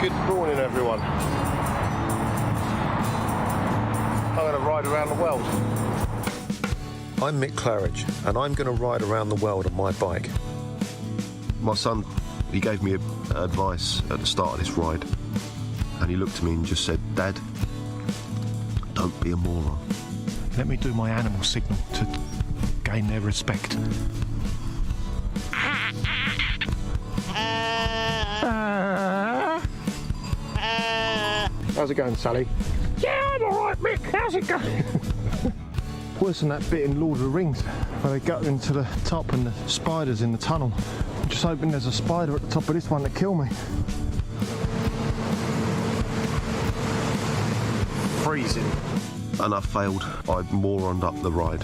Good morning, everyone. I'm going to ride around the world. I'm Mick Claridge, and I'm going to ride around the world on my bike. My son, he gave me advice at the start of this ride, and he looked at me and just said, "Dad, don't be a moron." Let me do my animal signal to gain their respect. How's it going, Sally? Yeah, I'm alright, Mick. How's it going? Worse than that bit in Lord of the Rings where they go into the top and the spiders in the tunnel. I'm just hoping there's a spider at the top of this one to kill me. Freezing. And I failed. I moroned up the ride.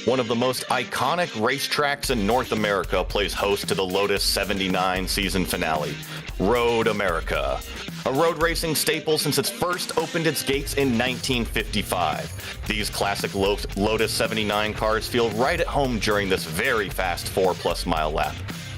One of the most iconic racetracks in North America plays host to the Lotus 79 season finale, Road America. A road racing staple since it first opened its gates in 1955. These classic Lotus 79 cars feel right at home during this very fast 4+ mile lap.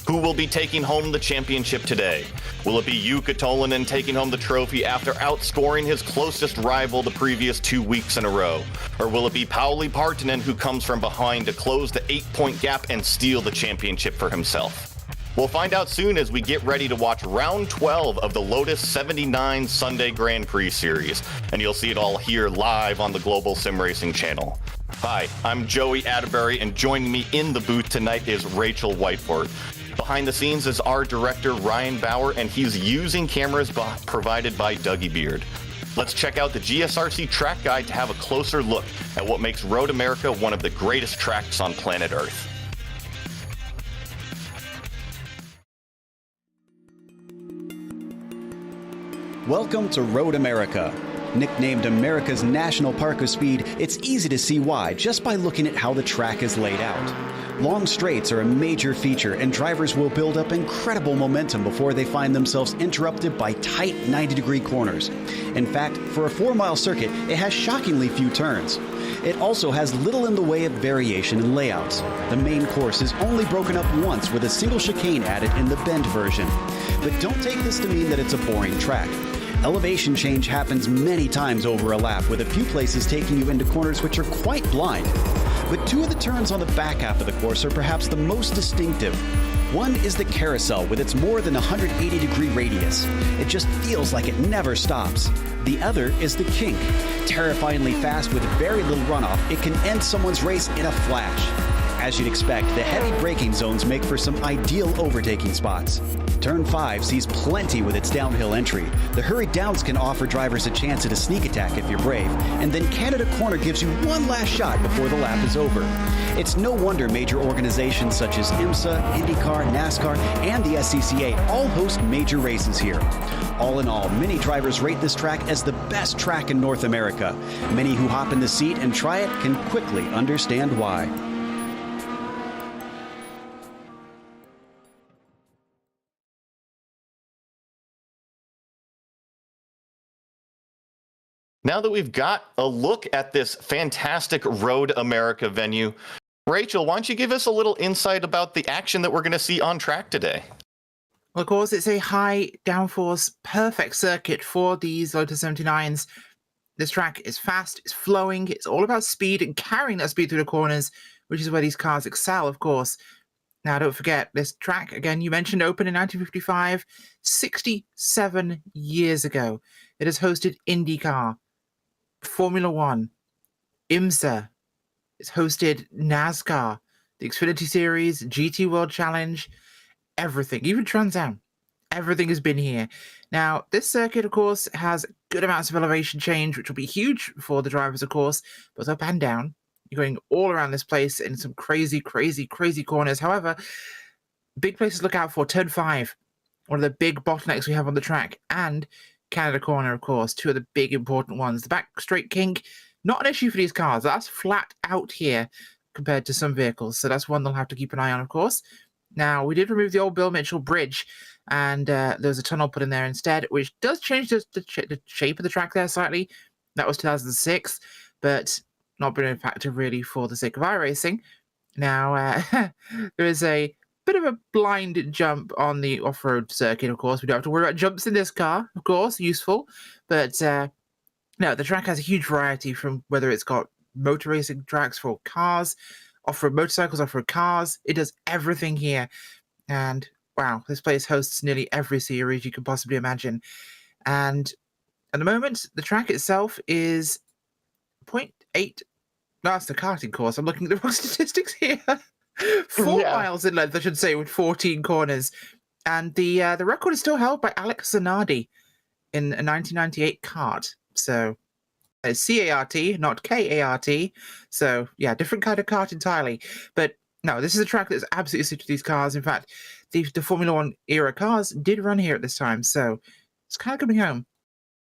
Who will be taking home the championship today? Will it be Jukka Tolvanen taking home the trophy after outscoring his closest rival the previous 2 weeks in a row? Or will it be Pauli Partanen who comes from behind to close the 8-point gap and steal the championship for himself? We'll find out soon as we get ready to watch round 12 of the Lotus 79 Sunday Grand Prix series, and you'll see it all here live on the Global SimRacing Channel. Hi, I'm Joey Atterbury, and joining me in the booth tonight is Rachel Whiteford. Behind the scenes is our director, Ryan Bauer, and he's using cameras provided by Dougie Beard. Let's check out the GSRC track guide to have a closer look at what makes Road America one of the greatest tracks on planet Earth. Welcome to Road America. Nicknamed America's National Park of Speed, it's easy to see why just by looking at how the track is laid out. Long straights are a major feature, and drivers will build up incredible momentum before they find themselves interrupted by tight 90-degree corners. In fact, for a 4-mile circuit, it has shockingly few turns. It also has little in the way of variation in layouts. The main course is only broken up once with a single chicane added in the bend version. But don't take this to mean that it's a boring track. Elevation change happens many times over a lap, with a few places taking you into corners which are quite blind. But 2 of the turns on the back half of the course are perhaps the most distinctive. One is the carousel with its more than 180-degree radius. It just feels like it never stops. The other is the kink. Terrifyingly fast with very little runoff, it can end someone's race in a flash. As you'd expect, the heavy braking zones make for some ideal overtaking spots. Turn 5 sees plenty with its downhill entry. The hurried downs can offer drivers a chance at a sneak attack if you're brave, and then Canada Corner gives you one last shot before the lap is over. It's no wonder major organizations such as IMSA, IndyCar, NASCAR, and the SCCA all host major races here. All in all, many drivers rate this track as the best track in North America. Many who hop in the seat and try it can quickly understand why. Now that we've got a look at this fantastic Road America venue, Rachel, why don't you give us a little insight about the action that we're going to see on track today? Well, of course, it's a high downforce, perfect circuit for these Lotus 79s. This track is fast, it's flowing, it's all about speed and carrying that speed through the corners, which is where these cars excel, of course. Now, don't forget, this track, again, you mentioned opened in 1955, 67 years ago. It has hosted IndyCar, Formula One, IMSA. It's hosted NASCAR, the Xfinity Series, GT World Challenge, everything, even Trans Am. Everything has been here. Now, this circuit, of course, has good amounts of elevation change, which will be huge for the drivers, of course, both up and down. You're going all around this place in some crazy, crazy, crazy corners. However, big places to look out for. Turn 5, one of the big bottlenecks we have on the track, and Canada Corner, of course, two of the big important ones. The back straight kink, not an issue for these cars. That's flat out here compared to some vehicles, so that's one they'll have to keep an eye on, of course. Now, we did remove the old Bill Mitchell bridge, and there was a tunnel put in there instead, which does change the shape of the track there slightly. That was 2006, but not been a factor really for the sake of iRacing. Now, there is a bit of a blind jump on the off-road circuit, of course. We don't have to worry about jumps in this car, of course, useful. But no, the track has a huge variety from whether it's got motor racing tracks for cars, off-road motorcycles, off-road cars. It does everything here. And wow, this place hosts nearly every series you could possibly imagine. And at the moment, the track itself is 0.8. No, that's the karting course. I'm looking at the wrong statistics here. 4 miles in length, I should say, with 14 corners. And the record is still held by Alex Zanardi in a 1998 kart. So it's C-A-R-T, not K-A-R-T. So, yeah, different kind of kart entirely. But no, this is a track that's absolutely suited to these cars. In fact, the Formula One era cars did run here at this time. So it's kind of coming home.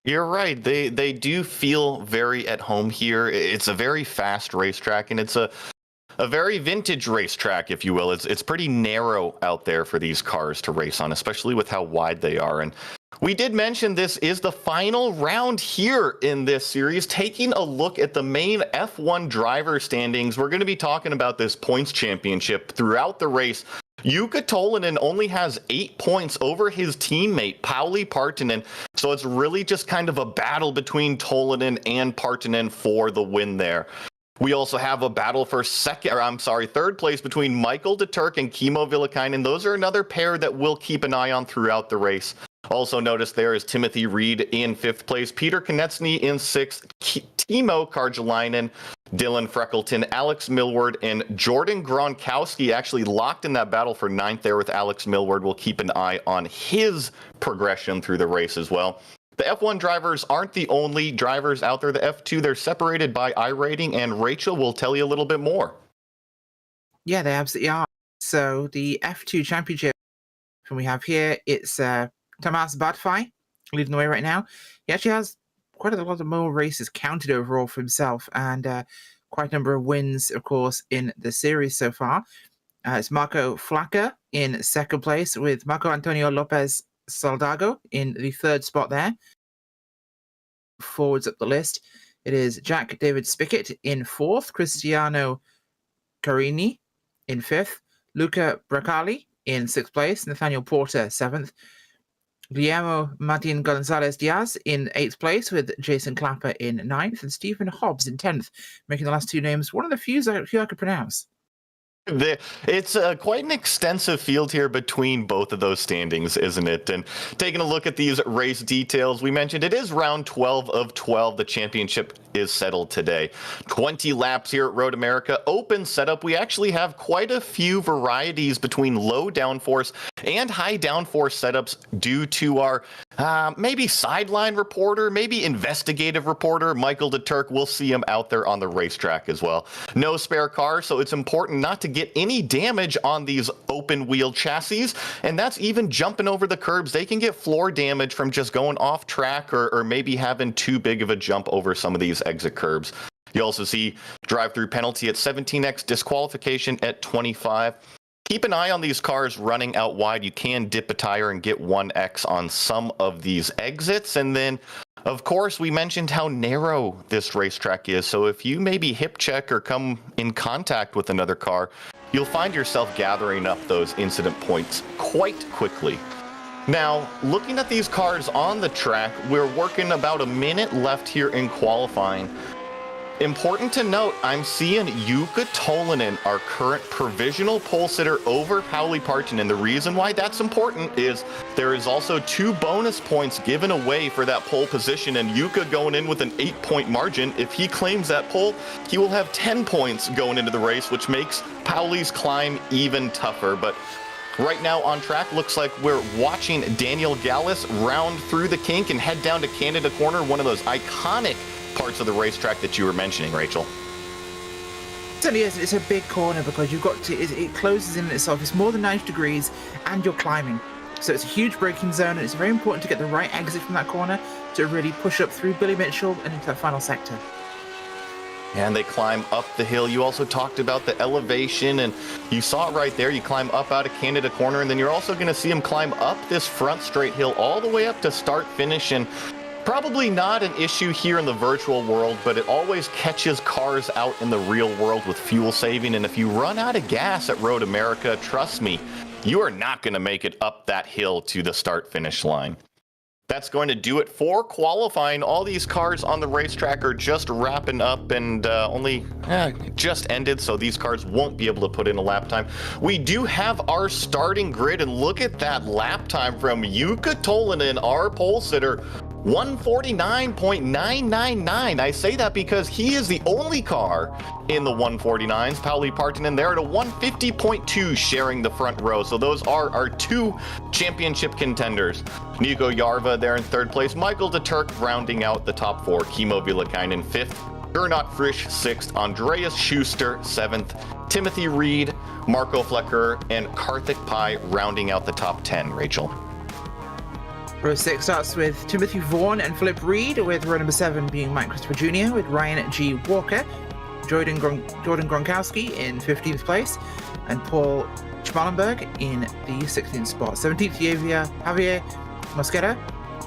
You're right. They do feel very at home here. It's a very fast racetrack, and it's a very vintage racetrack, if you will. It's pretty narrow out there for these cars to race on, especially with how wide they are. And we did mention this is the final round here in this series. Taking a look at the main F1 driver standings, we're going to be talking about this points championship throughout the race. Jukka Tolvanen only has 8 points over his teammate, Pauli Partanen. So it's really just kind of a battle between Tolvanen and Partanen for the win there. We also have a battle for third place between Michael de Turk and Kimmo Villakainen. Those are another pair that we'll keep an eye on throughout the race. Also notice there is Timothy Reed in 5th place, Peter Konecny in 6th, Timo Karjalainen, Dylan Freckleton, Alex Millward, and Jordan Gronkowski actually locked in that battle for 9th there with Alex Millward. We'll keep an eye on his progression through the race as well. The F1 drivers aren't the only drivers out there. The F2, they're separated by iRating, and Rachel will tell you a little bit more. Yeah, they absolutely are. So the F2 championship we have here, it's Tomas Badfai leading the way right now. He actually has quite a lot of more races counted overall for himself, and quite a number of wins, of course, in the series so far. It's Marco Flacker in 2nd place, with Marco Antonio Lopez Saldago in the 3rd spot there. Forwards up the list, it is Jack David Spickett in 4th, Cristiano Carini in 5th, Luca Bracali in 6th place, Nathaniel Porter 7th, Guillermo Martin Gonzalez Diaz in 8th place, with Jason Clapper in 9th, and Stephen Hobbs in 10th, making the last two names one of the few I could pronounce. It's quite an extensive field here between both of those standings, isn't it? And taking a look at these race details, we mentioned it is round 12 of 12. The championship is settled today. 20 laps here at Road America. Open setup. We actually have quite a few varieties between low downforce and high downforce setups due to our maybe sideline reporter, maybe investigative reporter, Michael de Turk. We'll see him out there on the racetrack as well. No spare car, so it's important not to get any damage on these open wheel chassis, and that's even jumping over the curbs. They can get floor damage from just going off track or maybe having too big of a jump over some of these exit curbs. You also see drive-through penalty at 17x, disqualification at 25. Keep an eye on these cars running out wide. You can dip a tire and get 1x on some of these exits. And then, of course, we mentioned how narrow this racetrack is. So if you maybe hip check or come in contact with another car, you'll find yourself gathering up those incident points quite quickly. Now, looking at these cars on the track, we're working about a minute left here in qualifying. Important to note, I'm seeing Jukka Tolinen, our current provisional pole sitter, over Pauli Partonen. The reason why that's important is there is also 2 bonus points given away for that pole position, and Jukka going in with an 8-point margin. If he claims that pole, he will have 10 points going into the race, which makes Pauli's climb even tougher. But right now on track, looks like we're watching Daniel Gallus round through the kink and head down to Canada Corner, one of those iconic parts of the racetrack that you were mentioning, Rachel. It certainly is. It's a big corner because you've got to, it closes in itself. It's more than 90 degrees and you're climbing. So it's a huge braking zone, and it's very important to get the right exit from that corner to really push up through Billy Mitchell and into that final sector. And they climb up the hill. You also talked about the elevation, and you saw it right there. You climb up out of Canada Corner, and then you're also going to see him climb up this front straight hill all the way up to start finish. And probably not an issue here in the virtual world, but it always catches cars out in the real world with fuel saving. And if you run out of gas at Road America, trust me, you are not going to make it up that hill to the start finish line. That's going to do it for qualifying. All these cars on the racetrack are just wrapping up and just ended, so these cars won't be able to put in a lap time. We do have our starting grid, and look at that lap time from Jukka Tolinen, our pole sitter. 149.999. I say that because he is the only car in the 149s. Pauli Partonen there at a 150.2, sharing the front row. So those are our 2 championship contenders. Nico Jarva there in 3rd place. Michael de Turk rounding out the top 4. Kimmo Villakainen 5th. Gernot Frisch 6th. Andreas Schuster 7th. Timothy Reed, Marco Flecker, and Karthik Pai rounding out the top 10. Rachel. Row 6 starts with Timothy Vaughan and Philip Reed, with row number 7 being Mike Christopher Jr., with Ryan G. Walker, Jordan Gronkowski in 15th place, and Paul Schmalenberg in the 16th spot. 17th, Javier Mosquera,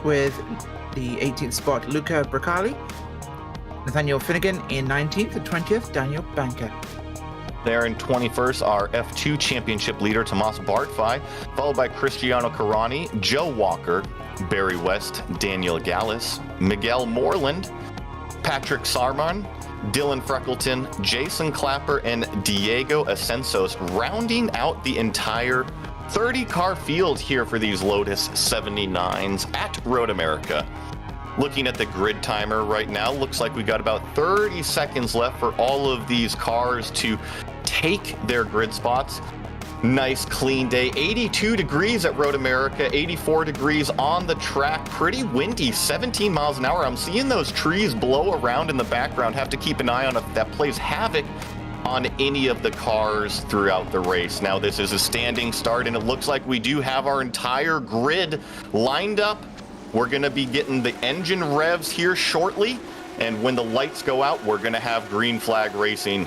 with the 18th spot, Luca Bracali, Nathaniel Finnegan in 19th, and 20th, Daniel Banker. There in 21st, our F2 championship leader, Tomas Bartfai, followed by Cristiano Carani, Joe Walker, Barry West, Daniel Gallus, Miguel Moreland, Patrick Sarman, Dylan Freckleton, Jason Clapper, and Diego Ascensos, rounding out the entire 30-car field here for these Lotus 79s at Road America. Looking at the grid timer right now, looks like we got about 30 seconds left for all of these cars to take their grid spots. Nice clean day. 82 degrees at Road America, 84 degrees on the track. Pretty windy, 17 miles an hour. I'm seeing those trees blow around in the background. Have to keep an eye on if that plays havoc on any of the cars throughout the race. Now, this is a standing start, and it looks like we do have our entire grid lined up. We're going to be getting the engine revs here shortly, and when the lights go out, we're going to have green flag racing.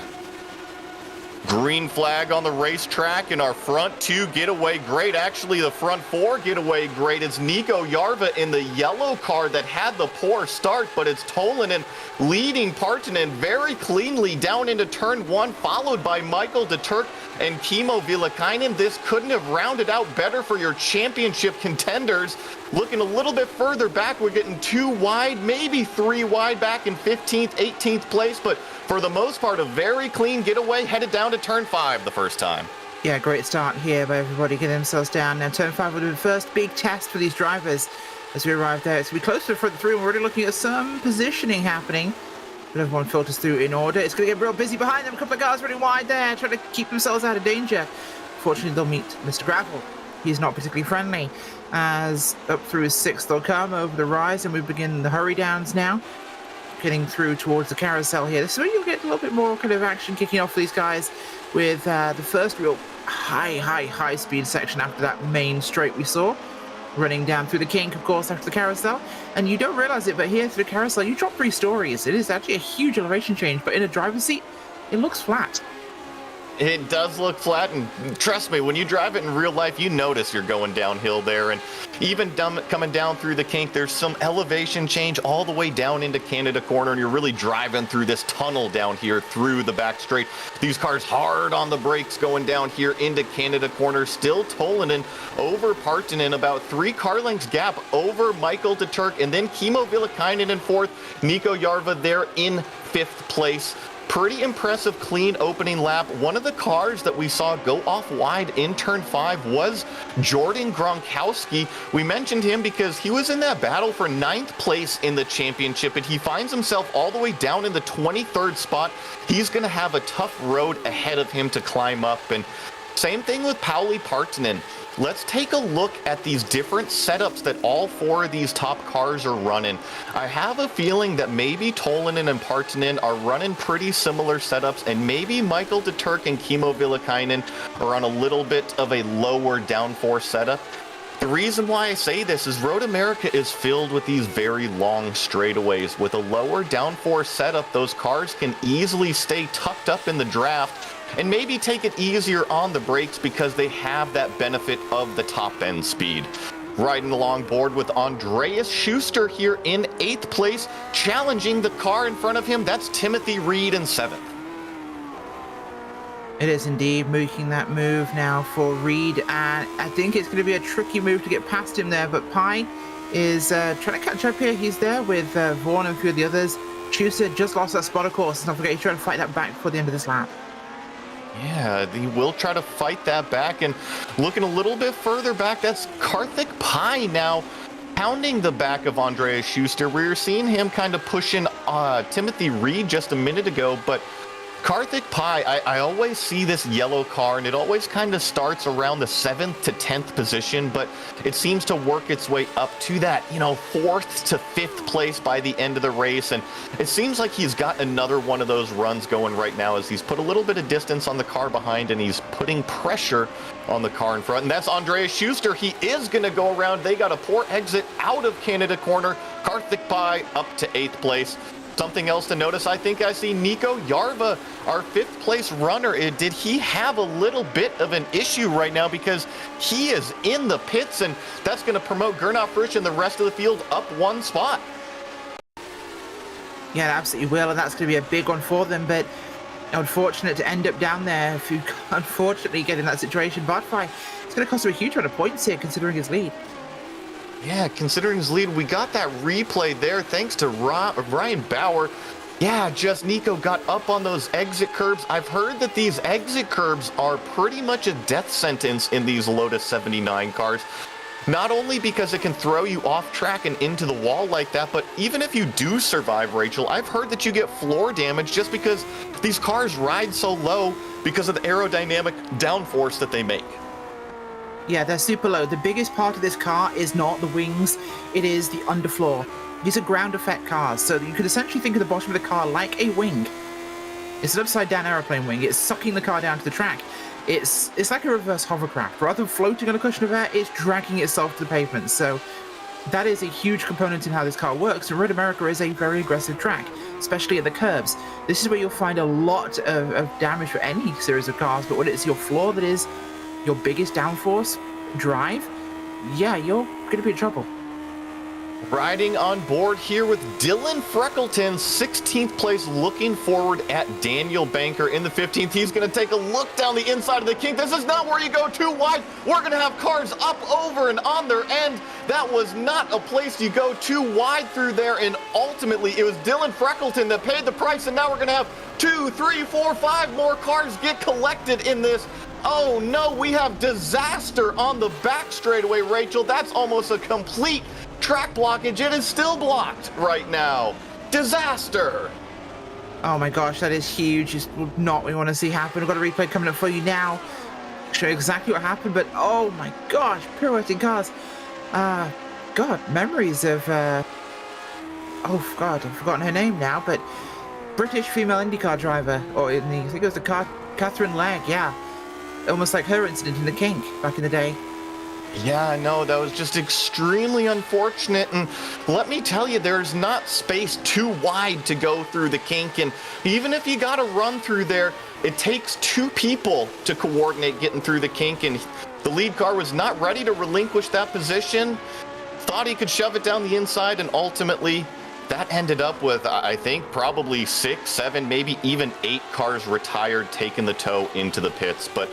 Green flag on the racetrack, and our front 2 getaway great. Actually, the front 4 getaway great. It's Nico Jarva in the yellow car that had the poor start, but it's Tolinen leading Partonen very cleanly down into turn 1, followed by Michael de Turk and Kimmo Villakainen. This couldn't have rounded out better for your championship contenders. Looking a little bit further back, we're getting 2 wide, maybe 3 wide back in 15th, 18th place, but for the most part, a very clean getaway, headed down to turn 5 the first time. Yeah, great start here by everybody getting themselves down. Now, turn 5 will be the first big test for these drivers as we arrive there. It's going to be close to the front 3, and we're already looking at some positioning happening. But everyone filters through in order. It's going to get real busy behind them. A couple of cars really wide there, trying to keep themselves out of danger. Fortunately, they'll meet Mr. Gravel. He's not particularly friendly. As up through his 6th, they'll come over the rise, and we begin the hurry downs now. Getting through towards the carousel here. This is where you'll get a little bit more kind of action kicking off for these guys with the first real high speed section after that main straight we saw. Running down through the kink, of course, after the carousel. And you don't realize it, but here through the carousel, you drop 3 stories. It is actually a huge elevation change, but in a driver's seat, it looks flat. It does look flat, and trust me, when you drive it in real life, you notice you're going downhill there. And even coming down through the kink, there's some elevation change all the way down into Canada Corner, and you're really driving through this tunnel down here through the back straight. These cars hard on the brakes going down here into Canada Corner, still Tolinen over Partanen, about 3 car lengths gap over Michael de Turk, and then Kimmo Villakainen in 4th, Nico Jarva there in 5th place. Pretty impressive, clean opening lap. One of the cars that we saw go off wide in turn 5 was Jordan Gronkowski. We mentioned him because he was in that battle for 9th place in the championship, and he finds himself all the way down in the 23rd spot. He's going to have a tough road ahead of him to climb up. And same thing with Pauli Partanen. Let's take a look at these different setups that all 4 of these top cars are running. I have a feeling that maybe Tolinen and Partanen are running pretty similar setups, and maybe Michael de Turk and Kimmo Villakainen are on a little bit of a lower downforce setup. The reason why I say this is Road America is filled with these very long straightaways. With a lower downforce setup, those cars can easily stay tucked up in the draft and maybe take it easier on the brakes because they have that benefit of the top end speed. Riding along board with Andreas Schuster here in 8th place, challenging the car in front of him. That's Timothy Reed in 7th. It is indeed making that move now for Reed, and I think it's going to be a tricky move to get past him there, but Pi is trying to catch up here. He's there with Vaughan and a few of the others. Schuster just lost that spot, of course. Don't forget, he's trying to fight that back before the end of this lap. Yeah, he will try to fight that back, and looking a little bit further back, that's Karthik Pai now pounding the back of Andreas Schuster. We were seeing him kind of pushing Timothy Reed just a minute ago, but Karthik Pai, I always see this yellow car, and it always kind of starts around the 7th to 10th position, but it seems to work its way up to that, 4th to 5th place by the end of the race. And it seems like he's got another one of those runs going right now as he's put a little bit of distance on the car behind, and he's putting pressure on the car in front. And that's Andreas Schuster. He is going to go around. They got a poor exit out of Canada Corner. Karthik Pai up to 8th place. Something else to notice, I think I see Nico Jarva, our 5th place runner. Did he have a little bit of an issue right now because he is in the pits, and that's going to promote Gernot Frisch and the rest of the field up 1 spot. Yeah, it absolutely will, and that's going to be a big one for them, but unfortunate to end up down there if you unfortunately get in that situation. Bartfai, it's going to cost him a huge amount of points here considering his lead. Yeah, considering his lead, we got that replay there thanks to Ryan Bauer. Yeah, just Nico got up on those exit curbs. I've heard that these exit curbs are pretty much a death sentence in these Lotus 79 cars. Not only because it can throw you off track and into the wall like that, but even if you do survive, Rachel, I've heard that you get floor damage just because these cars ride so low because of the aerodynamic downforce that they make. Yeah, they're super low. The biggest part of this car is not the wings, it is the underfloor. These are ground effect cars, so you could essentially think of the bottom of the car like a wing. It's an upside down aeroplane wing. It's sucking the car down to the track. It's like a reverse hovercraft. Rather than floating on a cushion of air, it's dragging itself to the pavement. So that is a huge component in how this car works. And Road America is a very aggressive track, especially at the curbs. This is where you'll find a lot of damage for any series of cars, but when it's your floor that is your biggest downforce drive, yeah, you're going to be in trouble. Riding on board here with Dylan Freckleton, 16th place, looking forward at Daniel Banker in the 15th. He's going to take a look down the inside of the kink. This is not where you go too wide. We're going to have cars up, over, and on their end. That was not a place you go too wide through there, and ultimately it was Dylan Freckleton that paid the price, and now we're going to have 2, 3, 4, 5 more cars get collected in this. Oh no, we have disaster on the back straightaway, Rachel. That's almost a complete track blockage. It is still blocked right now. Disaster. Oh my gosh, that is huge. It's not what we want to see happen. I've got a replay coming up for you now. Show you exactly what happened, but oh my gosh, pirouetting cars. God, memories of, oh God, I've forgotten her name now, but British female IndyCar driver, or I think it was the Catherine Legg, yeah. Almost like her incident in the kink back in the day. Yeah, I know. That was just extremely unfortunate. And let me tell you, there's not space too wide to go through the kink. And even if you got to run through there, it takes two people to coordinate getting through the kink. And the lead car was not ready to relinquish that position. Thought he could shove it down the inside. And ultimately, that ended up with, I think, probably 6, 7, maybe even 8 cars retired, taking the tow into the pits. But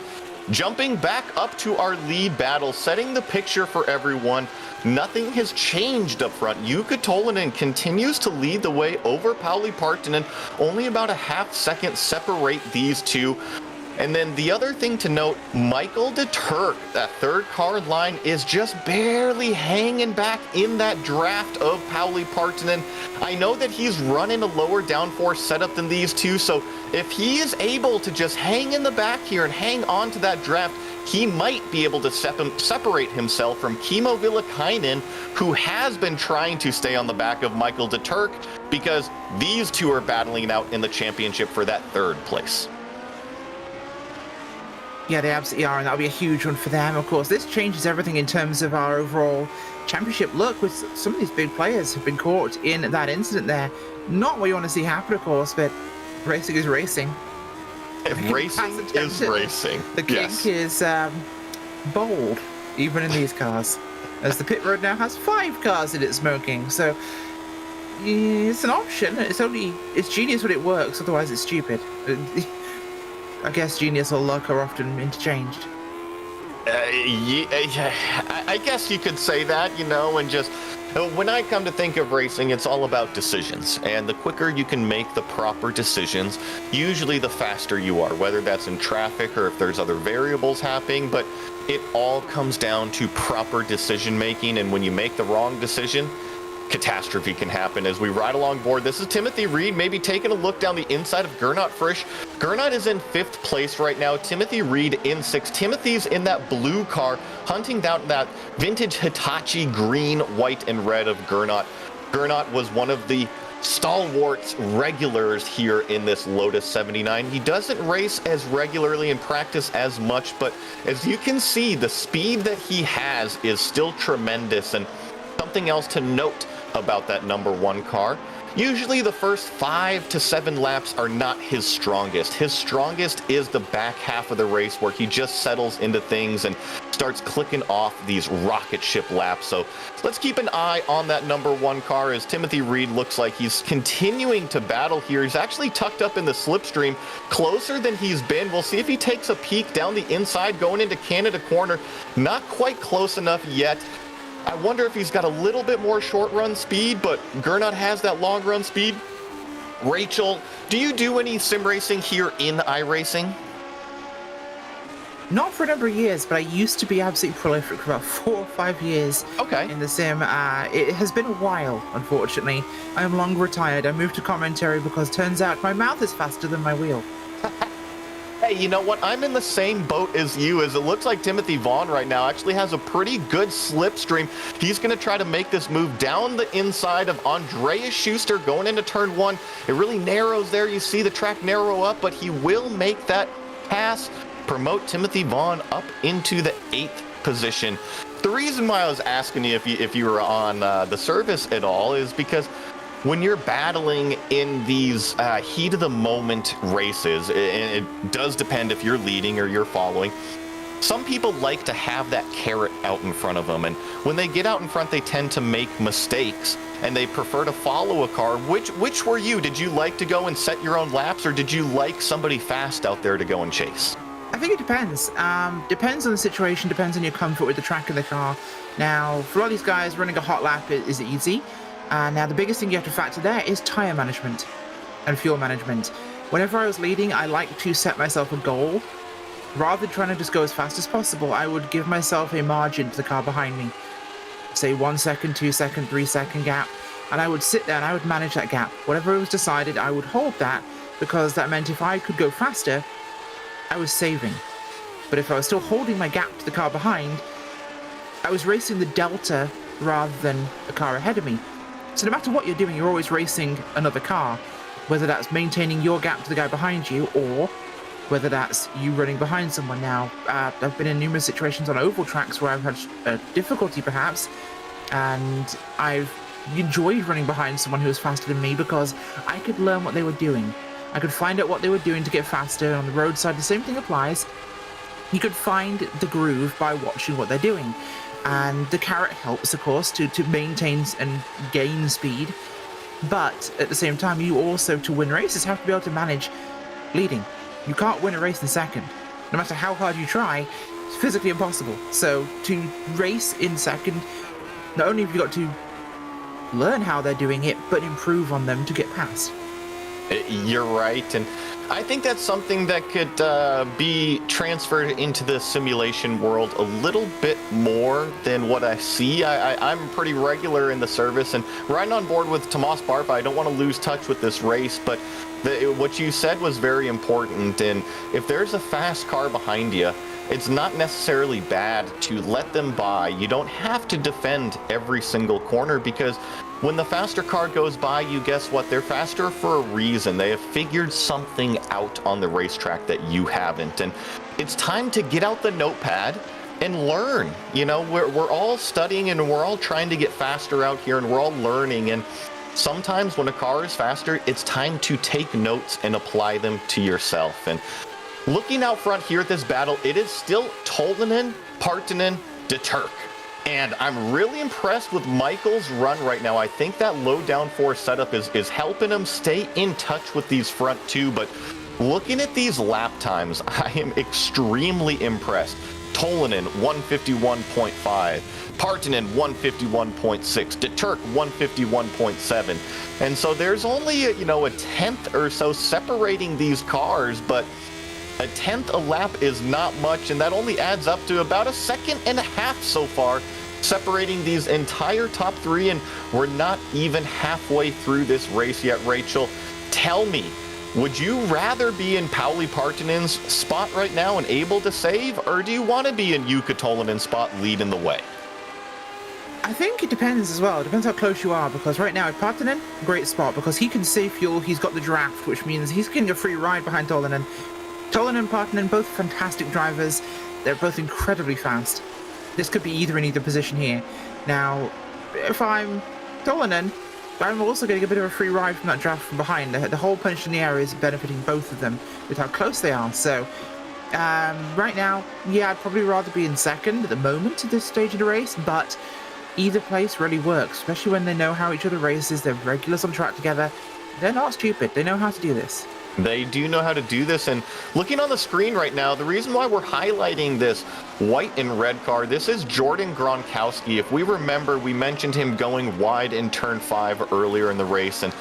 jumping back up to our lead battle, setting the picture for everyone, nothing has changed up front. Jukka Tolvanen continues to lead the way over Pauli Parttinen. Only about a half-second separate these two. And then the other thing to note, Michael de Turk, that third car line, is just barely hanging back in that draft of Pauli Parttinen. I know that he's running a lower downforce setup than these two, so if he is able to just hang in the back here and hang on to that draft, he might be able to separate himself from Kimmo Villakainen, who has been trying to stay on the back of Michael de Turk, because these two are battling it out in the championship for that third place. Yeah, they absolutely are, and that'll be a huge one for them. Of course, this changes everything in terms of our overall championship look, with some of these big players have been caught in that incident there. Not what you want to see happen, of course, but racing is racing. Racing is racing. The kink is bold, even in these cars, as the pit road now has 5 cars in it smoking. So it's an option. It's genius when it works. Otherwise, it's stupid. I guess genius or luck are often interchanged. I guess you could say that, you know, and just when I come to think of racing, it's all about decisions. And the quicker you can make the proper decisions, usually the faster you are, whether that's in traffic or if there's other variables happening. But it all comes down to proper decision making. And when you make the wrong decision, catastrophe can happen. As we ride along board, this is Timothy Reed, maybe taking a look down the inside of Gernot Frisch. Gernot is in 5th place right now. Timothy Reed in 6th. Timothy's in that blue car, hunting down that vintage Hitachi green, white, and red of Gernot. Gernot was one of the stalwarts regulars here in this Lotus 79. He doesn't race as regularly and practice as much, but as you can see, the speed that he has is still tremendous. And something else to note about that number 1 car, usually the first 5 to 7 laps are not his strongest. His strongest is the back half of the race, where he just settles into things and starts clicking off these rocket ship laps. So let's keep an eye on that number 1 car, as Timothy Reed looks like he's continuing to battle here. He's actually tucked up in the slipstream, closer than he's been. We'll see if he takes a peek down the inside going into Canada corner. Not quite close enough yet. I wonder if he's got a little bit more short run speed, but Gernot has that long run speed. Rachel, do you do any sim racing here in iRacing? Not for a number of years, but I used to be absolutely prolific for about 4 or 5 years in the sim. It has been a while, unfortunately. I am long retired. I moved to commentary because turns out my mouth is faster than my wheel. Hey, you know what? I'm in the same boat as you, as it looks like Timothy Vaughn right now actually has a pretty good slipstream. He's going to try to make this move down the inside of Andreas Schuster going into turn 1. It really narrows there. You see the track narrow up, but he will make that pass, promote Timothy Vaughn up into the 8th position. The reason why I was asking you if you were on the service at all is because when you're battling in these heat of the moment races, and it does depend if you're leading or you're following, some people like to have that carrot out in front of them. And when they get out in front, they tend to make mistakes and they prefer to follow a car. Which were you? Did you like to go and set your own laps, or did you like somebody fast out there to go and chase? I think it depends. Depends on the situation, depends on your comfort with the track of the car. Now, for all these guys, running a hot lap is easy. Now, the biggest thing you have to factor there is tyre management and fuel management. Whenever I was leading, I like to set myself a goal. Rather than trying to just go as fast as possible, I would give myself a margin to the car behind me. Say 1 second, 2 second, 3 second gap. And I would sit there and I would manage that gap. Whatever was decided, I would hold that, because that meant if I could go faster, I was saving. But if I was still holding my gap to the car behind, I was racing the delta rather than the car ahead of me. So no matter what you're doing, you're always racing another car, whether that's maintaining your gap to the guy behind you or whether that's you running behind someone now. I've been in numerous situations on oval tracks where I've had difficulty perhaps, and I've enjoyed running behind someone who was faster than me because I could learn what they were doing. I could find out what they were doing to get faster. On the roadside, the same thing applies. You could find the groove by watching what they're doing. And the carrot helps, of course, to maintain and gain speed. But at the same time, you also, to win races, have to be able to manage leading. You can't win a race in second. No matter how hard you try, it's physically impossible. So to race in second, not only have you got to learn how they're doing it, but improve on them to get past. You're right, and I think that's something that could be transferred into the simulation world a little bit more than what I see. I'm pretty regular in the service and riding on board with Tomas Barpa. I don't want to lose touch with this race, but what you said was very important, and if there's a fast car behind you, it's not necessarily bad to let them by. You don't have to defend every single corner, because when the faster car goes by you, guess what? They're faster for a reason. They have figured something out on the racetrack that you haven't. And it's time to get out the notepad and learn. You know, we're all studying and we're all trying to get faster out here, and we're all learning. And sometimes when a car is faster, it's time to take notes and apply them to yourself. And looking out front here at this battle, it is still Tolvanen, Partanen, de Turk. And I'm really impressed with Michael's run right now. I think that low downforce setup is helping him stay in touch with these front two. But looking at these lap times, I am extremely impressed. Tolvanen, 151.5. Partanen, 151.6. De Turk, 151.7. And so there's only, a tenth or so separating these cars, but a tenth a lap is not much, and that only adds up to about a second and a half so far, separating these entire top three, and we're not even halfway through this race yet. Rachel, tell me, would you rather be in Pauli Partanen's spot right now and able to save, or do you want to be in Jukka Tolanen's spot leading the way? I think it depends as well. It depends how close you are, because right now, Partanen, great spot, because he can save fuel, he's got the draft, which means he's getting a free ride behind Tolvanen. Tolvanen and Partanen, both fantastic drivers. They're both incredibly fast. This could be either in either position here. Now, if I'm Tolvanen, I'm also getting a bit of a free ride from that draft from behind. The whole punch in the air is benefiting both of them with how close they are. So, right now, yeah, I'd probably rather be in second at the moment at this stage of the race, but either place really works, especially when they know how each other races. They're regulars on track together. They're not stupid. They know how to do this. They do know how to do this, and looking on the screen right now, the reason why we're highlighting this white and red car, this is Jordan Gronkowski. If we remember, we mentioned him going wide in turn 5 earlier in the race, and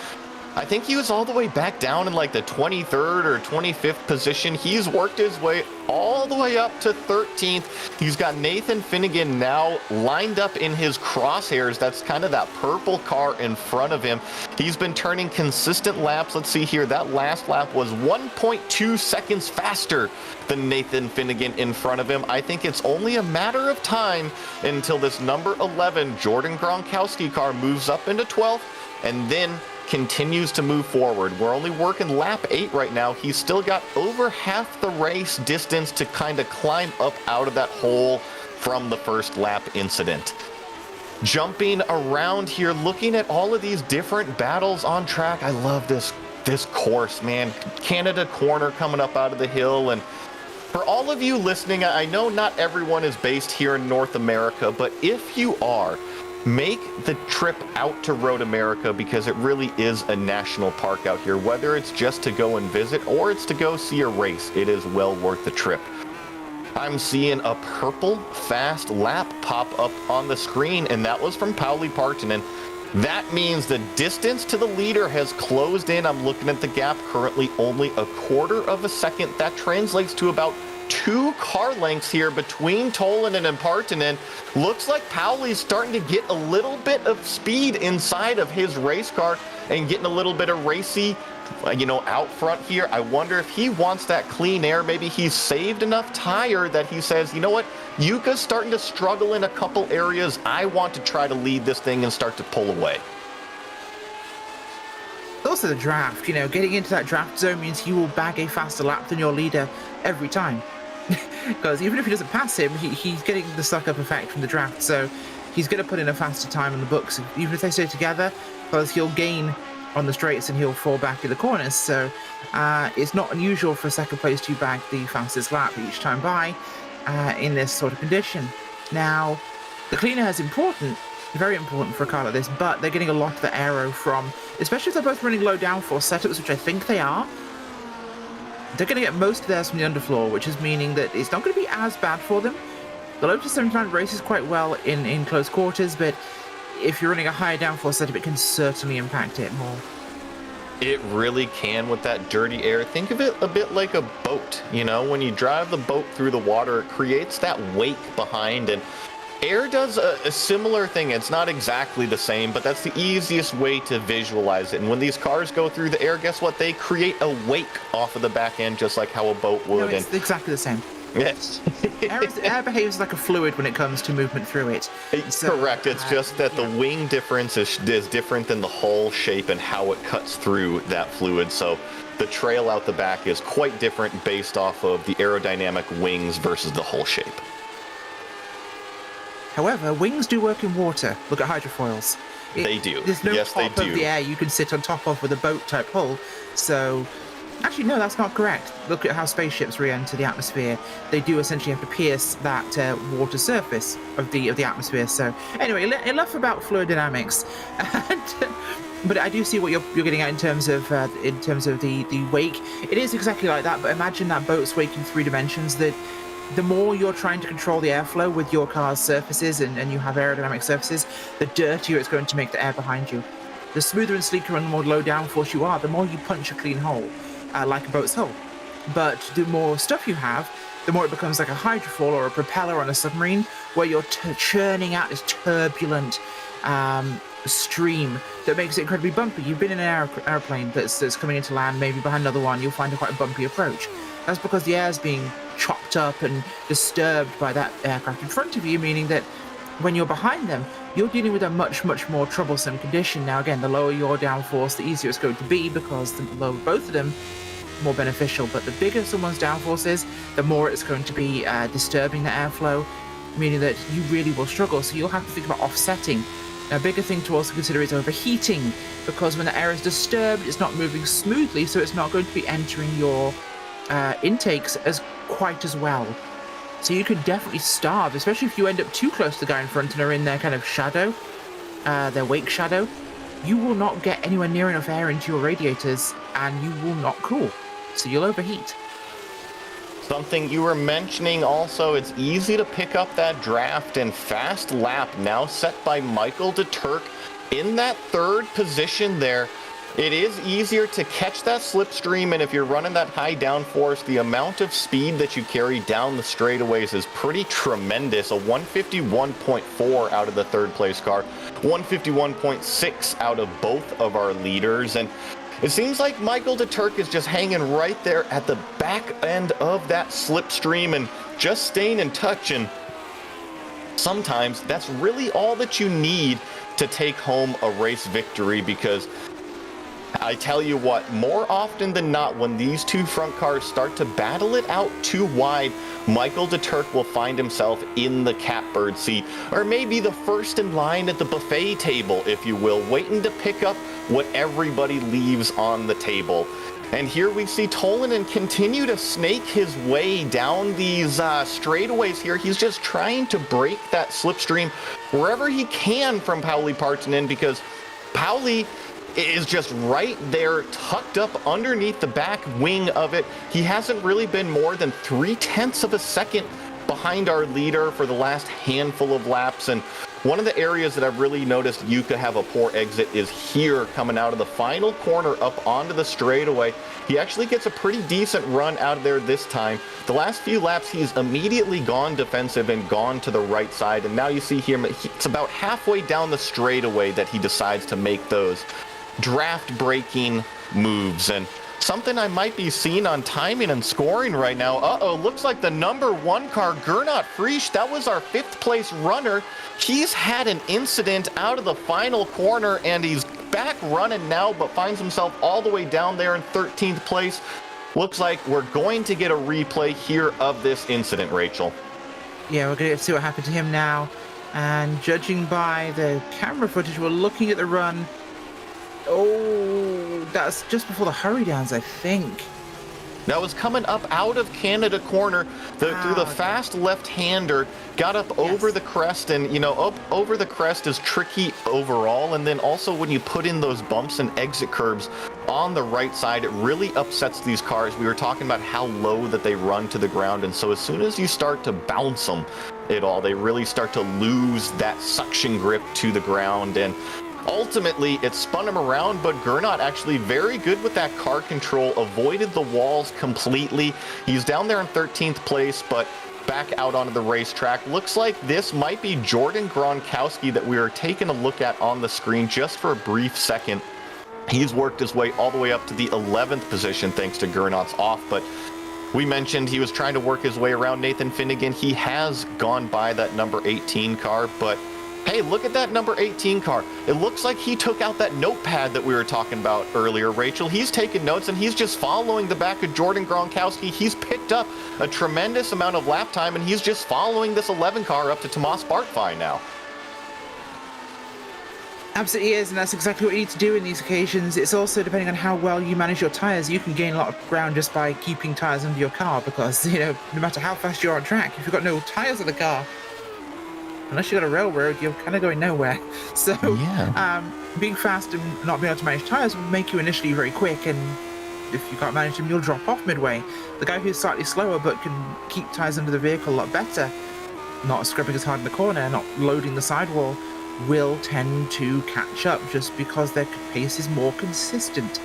I think he was all the way back down in like the 23rd or 25th position. He's worked his way all the way up to 13th. He's got Nathan Finnegan now lined up in his crosshairs. That's kind of that purple car in front of him. He's been turning consistent laps. Let's see here. That last lap was 1.2 seconds faster than Nathan Finnegan in front of him. I think it's only a matter of time until this number 11 Jordan Gronkowski car moves up into 12th and then continues to move forward. We're only working lap 8 right now. He's still got over half the race distance to kind of climb up out of that hole from the first lap incident. Jumping around here, looking at all of these different battles on track. I love this course, man. Canada corner coming up out of the hill. And for all of you listening, I know not everyone is based here in North America, but if you are, make the trip out to Road America, because it really is a national park out here. Whether it's just to go and visit or it's to go see a race, it is well worth the trip. I'm seeing a purple fast lap pop up on the screen, and that was from Pauli Partanen. That means the distance to the leader has closed in. I'm looking at the gap, currently only a quarter of a second. That translates to about 2 car lengths here between Tolvanen and Partanen. Looks like Pauli's starting to get a little bit of speed inside of his race car and getting a little bit of racy, out front here. I wonder if he wants that clean air. Maybe he's saved enough tire that he says, you know what, Yuka's starting to struggle in a couple areas. I want to try to lead this thing and start to pull away. Also also the draft. You know, getting into that draft zone means he will bag a faster lap than your leader every time. Because even if he doesn't pass him, he's getting the suck-up effect from the draft, so he's going to put in a faster time in the books, even if they stay together, because he'll gain on the straights and he'll fall back in the corners. So it's not unusual for second place to bag the fastest lap each time by in this sort of condition. Now, the cleaner is important, very important for a car like this, but they're getting a lot of the aero from, especially if they're both running low downforce setups, which I think they are. They're going to get most of theirs from the underfloor, which is meaning that it's not going to be as bad for them. The Lotus 79 races quite well in close quarters, but if you're running a higher downforce setup, it can certainly impact it more. It really can with that dirty air. Think of it a bit like a boat. You know, when you drive the boat through the water, it creates that wake behind, and air does a similar thing. It's not exactly the same, but that's the easiest way to visualize it. And when these cars go through the air, guess what? They create a wake off of the back end, just like how a boat would. No, it's exactly the same. Yes. Air behaves like a fluid when it comes to movement through it. So, correct. It's just that the wing difference is different than the hull shape and how it cuts through that fluid. So the trail out the back is quite different based off of the aerodynamic wings versus the hull shape. However, wings do work in water. Look at hydrofoils. They do. There's no Yes, they top of do. the air you can sit on top of with a boat-type hull. So, actually, no, that's not correct. Look at how spaceships re-enter the atmosphere. They do essentially have to pierce that water surface of the atmosphere. So, anyway, enough about fluid dynamics. But I do see what you're getting at in terms of the wake. It is exactly like that. But imagine that boat's wake in 3 dimensions. That the more you're trying to control the airflow with your car's surfaces and you have aerodynamic surfaces, the dirtier it's going to make the air behind you. The smoother and sleeker and the more low downforce you are, the more you punch a clean hole, like a boat's hull. But the more stuff you have, the more it becomes like a hydrofoil or a propeller on a submarine, where you're churning out this turbulent stream that makes it incredibly bumpy. You've been in an airplane that's coming into land, maybe behind another one, you'll find a quite a bumpy approach. That's because the air's being chopped up and disturbed by that aircraft in front of you, meaning that when you're behind them, you're dealing with a much, much more troublesome condition. Now, again, the lower your downforce, the easier it's going to be, because the lower both of them, more beneficial. But the bigger someone's downforce is, the more it's going to be disturbing the airflow, meaning that you really will struggle. So you'll have to think about offsetting. A bigger thing to also consider is overheating, because when the air is disturbed, it's not moving smoothly, so it's not going to be entering your intakes as quite as well. So you could definitely starve, especially if you end up too close to the guy in front and are in their kind of shadow, their wake shadow. You will not get anywhere near enough air into your radiators, and you will not cool. So you'll overheat. Something you were mentioning also, it's easy to pick up that draft and fast lap now set by Michael de Turk in that 3rd position there. It is easier to catch that slipstream, and if you're running that high downforce, the amount of speed that you carry down the straightaways is pretty tremendous. A 151.4 out of the 3rd place car, 151.6 out of both of our leaders, and it seems like Michael de Turk is just hanging right there at the back end of that slipstream and just staying in touch, and sometimes that's really all that you need to take home a race victory, because I tell you what, more often than not, when these two front cars start to battle it out too wide, Michael de Turk will find himself in the catbird seat, or maybe the first in line at the buffet table, if you will, waiting to pick up what everybody leaves on the table. And here we see Tolanen continue to snake his way down these straightaways here. He's just trying to break that slipstream wherever he can from Pauli Partonen, because Pauli is just right there, tucked up underneath the back wing of it. He hasn't really been more than 0.3 of a second behind our leader for the last handful of laps. And one of the areas that I've really noticed Yuka have a poor exit is here, coming out of the final corner up onto the straightaway. He actually gets a pretty decent run out of there this time. The last few laps, he's immediately gone defensive and gone to the right side. And now you see him, it's about halfway down the straightaway that he decides to make those draft breaking moves. And something I might be seeing on timing and scoring right now. Uh-oh, looks like the number 1 car, Gernot Frisch, that was our 5th place runner. He's had an incident out of the final corner, and he's back running now, but finds himself all the way down there in 13th place. Looks like we're going to get a replay here of this incident, Rachel. Yeah, we're going to see what happened to him now. And judging by the camera footage, we're looking at the run. Oh, that's just before the hurry downs, I think. That was coming up out of Canada corner through the fast left-hander, got up over the crest, and, you know, up over the crest is tricky overall. And then also when you put in those bumps and exit curbs on the right side, it really upsets these cars. We were talking about how low that they run to the ground, and so as soon as you start to bounce them at all, they really start to lose that suction grip to the ground. And ultimately, it spun him around, but Gernot actually very good with that car control, avoided the walls completely. He's down there in 13th place, but back out onto the racetrack. Looks like this might be Jordan Gronkowski that we are taking a look at on the screen just for a brief second. He's worked his way all the way up to the 11th position thanks to Gernot's off, but we mentioned he was trying to work his way around Nathan Finnegan. He has gone by that number 18 car, but hey, look at that number 18 car. It looks like he took out that notepad that we were talking about earlier, Rachel. He's taking notes, and he's just following the back of Jordan Gronkowski. He's picked up a tremendous amount of lap time, and he's just following this 11 car up to Tomas Bartfai now. Absolutely is, and that's exactly what you need to do in these occasions. It's also depending on how well you manage your tyres. You can gain a lot of ground just by keeping tyres under your car because, you know, no matter how fast you're on track, if you've got no tyres on the car, unless you've got a railroad, you're kind of going nowhere. So being fast and not being able to manage tyres will make you initially very quick, and if you can't manage them, you'll drop off midway. The guy who's slightly slower but can keep tyres under the vehicle a lot better, not scrubbing as hard in the corner, not loading the sidewall, will tend to catch up just because their pace is more consistent.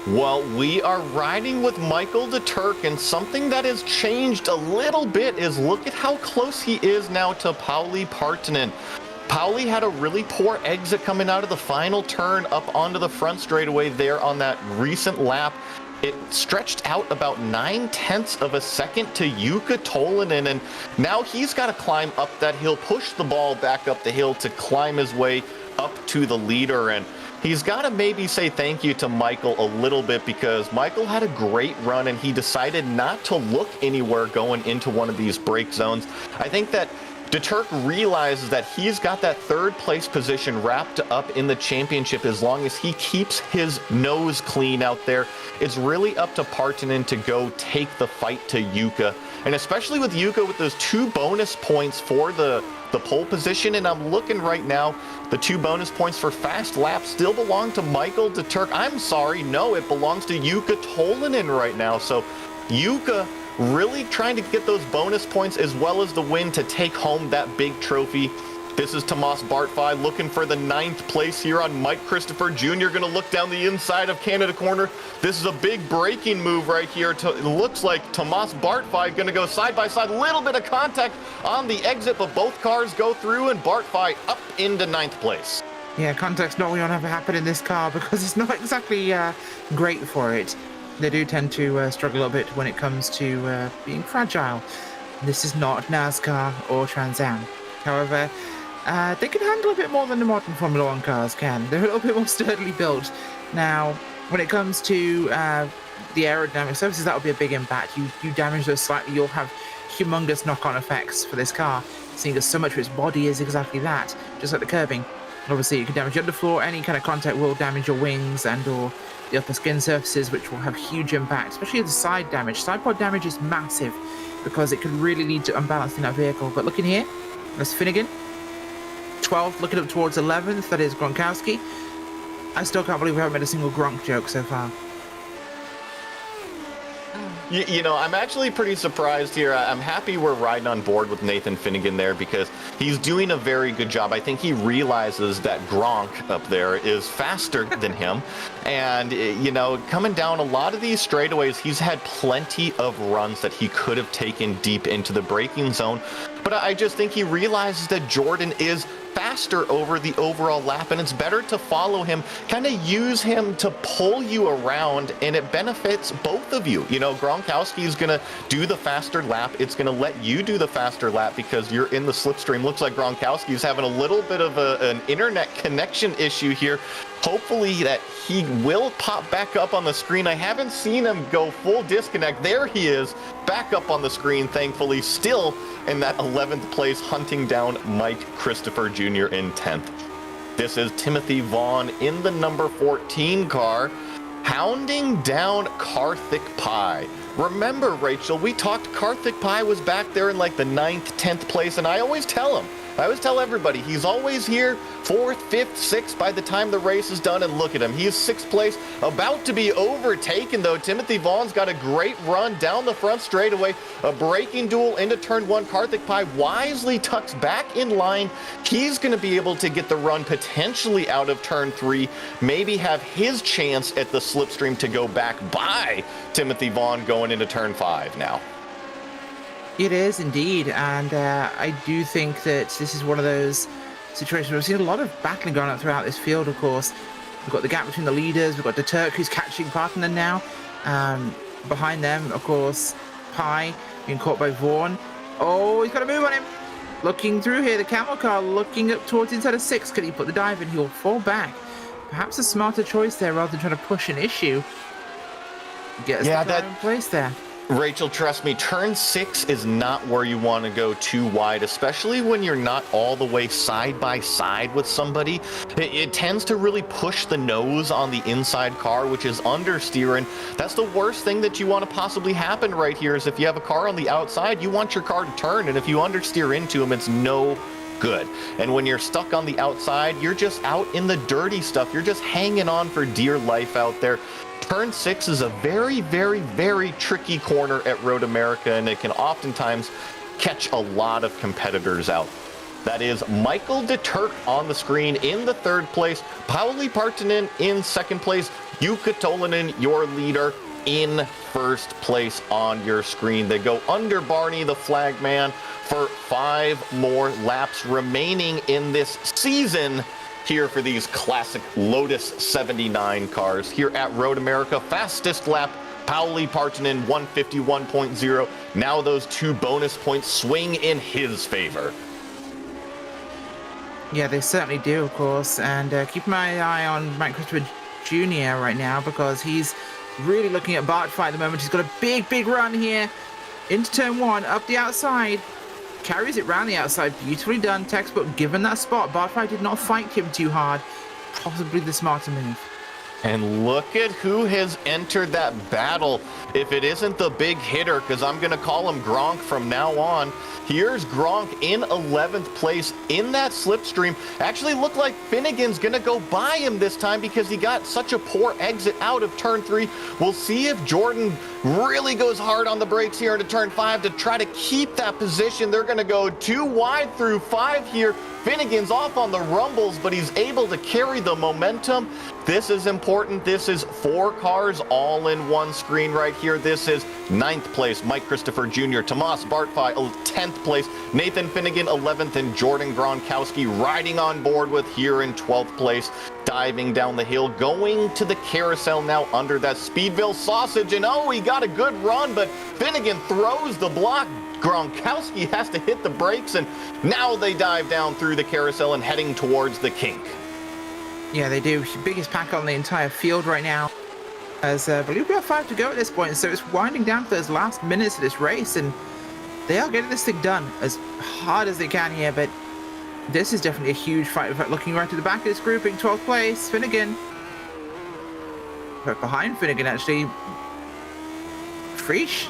Well, we are riding with Michael de Turk, and something that has changed a little bit is look at how close he is now to Pauli Partanen. Pauli had a really poor exit coming out of the final turn up onto the front straightaway there on that recent lap. It stretched out about 9/10 of a second to Jukka Tolinen, and now he's got to climb up that hill, push the ball back up the hill to climb his way up to the leader. And he's got to maybe say thank you to Michael a little bit because Michael had a great run and he decided not to look anywhere going into one of these break zones. I think that de Turk realizes that he's got that 3rd place position wrapped up in the championship as long as he keeps his nose clean out there. It's really up to Partanen to go take the fight to Jukka. And especially with Jukka with those 2 bonus points for the pole position, and I'm looking right now, the 2 bonus points for fast laps still belong to Michael de Turk. I'm sorry, no, it belongs to Jukka Tolinen right now. So Jukka really trying to get those bonus points as well as the win to take home that big trophy. This is Tomas Bartfai looking for the 9th place here on Mike Christopher Jr. Going to look down the inside of Canada corner. This is a big braking move right here. It looks like Tomas Bartfai going to go side by side. Little bit of contact on the exit, but both cars go through and Bartfai up into 9th place. Yeah, contact's not going to ever happen in this car because it's not exactly great for it. They do tend to struggle a little bit when it comes to being fragile. This is not NASCAR or Trans Am. However, they can handle a bit more than the modern Formula 1 cars can. They're a little bit more sturdily built. Now, when it comes to the aerodynamic surfaces, that will be a big impact. You damage those slightly, you'll have humongous knock-on effects for this car, seeing as so much of its body is exactly that, just like the curbing. Obviously, you can damage the underfloor. Any kind of contact will damage your wings and or the upper skin surfaces, which will have huge impact, especially the side damage. Side pod damage is massive because it can really lead to unbalancing that vehicle. But looking here, there's Finnegan, 12th, looking up towards 11th. That is Gronkowski. I still can't believe we haven't made a single Gronk joke so far. You know, I'm actually pretty surprised here. I'm happy we're riding on board with Nathan Finnegan there because he's doing a very good job. I think he realizes that Gronk up there is faster than him. And, you know, coming down a lot of these straightaways, he's had plenty of runs that he could have taken deep into the braking zone. But I just think he realizes that Jordan is faster over the overall lap, and it's better to follow him, kind of use him to pull you around, and it benefits both of you. You know, Gronkowski is going to do the faster lap. It's going to let you do the faster lap because you're in the slipstream. Looks like Gronkowski is having a little bit of an internet connection issue here. Hopefully that he will pop back up on the screen. I haven't seen him go full disconnect. There he is, back up on the screen, thankfully, still in that 11th place, hunting down Mike Christopher Jr. in 10th. This is Timothy Vaughn in the number 14 car, hounding down Karthik Pai. Remember, Rachel, we talked Karthik Pai was back there in like the 9th, 10th place, and I always tell everybody, he's always here, 4th, 5th, 6th by the time the race is done, and look at him. He's 6th place, about to be overtaken, though. Timothy Vaughn's got a great run down the front straightaway, a braking duel into turn 1. Karthik Pai wisely tucks back in line. He's going to be able to get the run potentially out of turn 3, maybe have his chance at the slipstream to go back by Timothy Vaughn going into turn 5 now. It is indeed, and I do think that this is one of those situations where we've seen a lot of battling going on throughout this field, of course. We've got the gap between the leaders, we've got the Turk who's catching Partonen now. Behind them, of course, Pai being caught by Vaughn. Oh, he's got a move on him. Looking through here, the camel car looking up towards inside of 6. Can he put the dive in? He'll fall back. Perhaps a smarter choice there rather than trying to push an issue. Get us the car in place there. Rachel, trust me, turn 6 is not where you want to go too wide, especially when you're not all the way side by side with somebody. It tends to really push the nose on the inside car, which is understeering. That's the worst thing that you want to possibly happen right here is if you have a car on the outside, you want your car to turn, and if you understeer into them, it's no good. And when you're stuck on the outside, you're just out in the dirty stuff. You're just hanging on for dear life out there. Turn 6 is a very, very, very tricky corner at Road America, and it can oftentimes catch a lot of competitors out. That is Michael de Turk on the screen in the 3rd place, Pauli Partonen in 2nd place, Jukka Tolinen, your leader, in 1st place on your screen. They go under Barney, the flag man, for 5 more laps remaining in this season here for these classic Lotus 79 cars here at Road America. Fastest lap, Pauli Partonen, 151.0. Now those 2 bonus points swing in his favor. Yeah, they certainly do, of course. And keep my eye on Mike Christopher Jr. right now because he's really looking at Bartfly at the moment. He's got a big, big run here into turn 1, up the outside. Carries it round the outside. Beautifully done. Textbook. Given that spot, Bartfly did not fight him too hard. Possibly the smarter move. And look at who has entered that battle. If it isn't the big hitter, because I'm going to call him Gronk from now on. Here's Gronk in 11th place in that slipstream. Actually looked like Finnegan's going to go by him this time because he got such a poor exit out of turn 3. We'll see if Jordan really goes hard on the brakes here into turn 5 to try to keep that position. They're going to go 2 wide through 5 here. Finnegan's off on the rumbles, but he's able to carry the momentum. This is important. This is 4 cars all in one screen right here. This is 9th place, Mike Christopher Jr., Tomas Bartfly, 10th place, Nathan Finnegan, 11th, and Jordan Gronkowski riding on board with here in 12th place, diving down the hill, going to the carousel now under that Speedville sausage, and oh, he got a good run, but Finnegan throws the block. Gronkowski has to hit the brakes, and now they dive down through the carousel and heading towards the kink. Yeah, they do. Biggest pack on the entire field right now. As I believe we have 5 to go at this point, so it's winding down to those last minutes of this race, and they are getting this thing done as hard as they can here, but this is definitely a huge fight. In fact, looking right to the back of this grouping, 12th place, Finnegan. Right behind Finnegan, actually, Prix.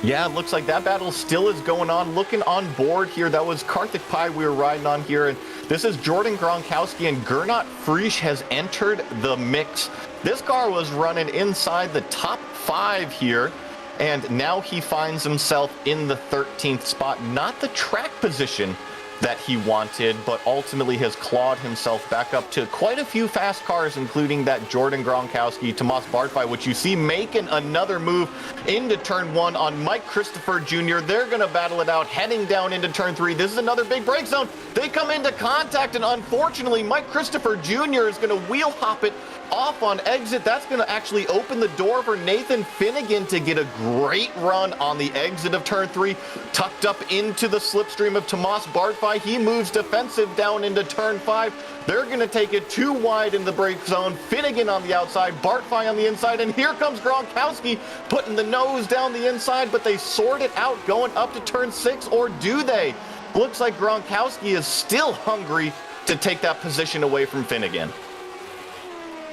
Yeah, it looks like that battle still is going on. Looking on board here, that was Karthik Pai we were riding on here, and this is Jordan Gronkowski, and Gernot Prix has entered the mix. This car was running inside the top 5 here. And now he finds himself in the 13th spot. Not the track position that he wanted, but ultimately has clawed himself back up to quite a few fast cars, including that Jordan Gronkowski, Tomas Bartfai, which you see making another move into turn 1 on Mike Christopher Jr. They're going to battle it out, heading down into turn 3. This is another big break zone. They come into contact, and unfortunately, Mike Christopher Jr. is going to wheel hop it off on exit. That's going to actually open the door for Nathan Finnegan to get a great run on the exit of turn 3, tucked up into the slipstream of Tomas Bartfai. He moves defensive down into turn 5. They're going to take it too wide in the break zone. Finnegan on the outside, Bartfai on the inside, and here comes Gronkowski putting the nose down the inside, but they sort it out going up to turn 6, or do they? Looks like Gronkowski is still hungry to take that position away from Finnegan.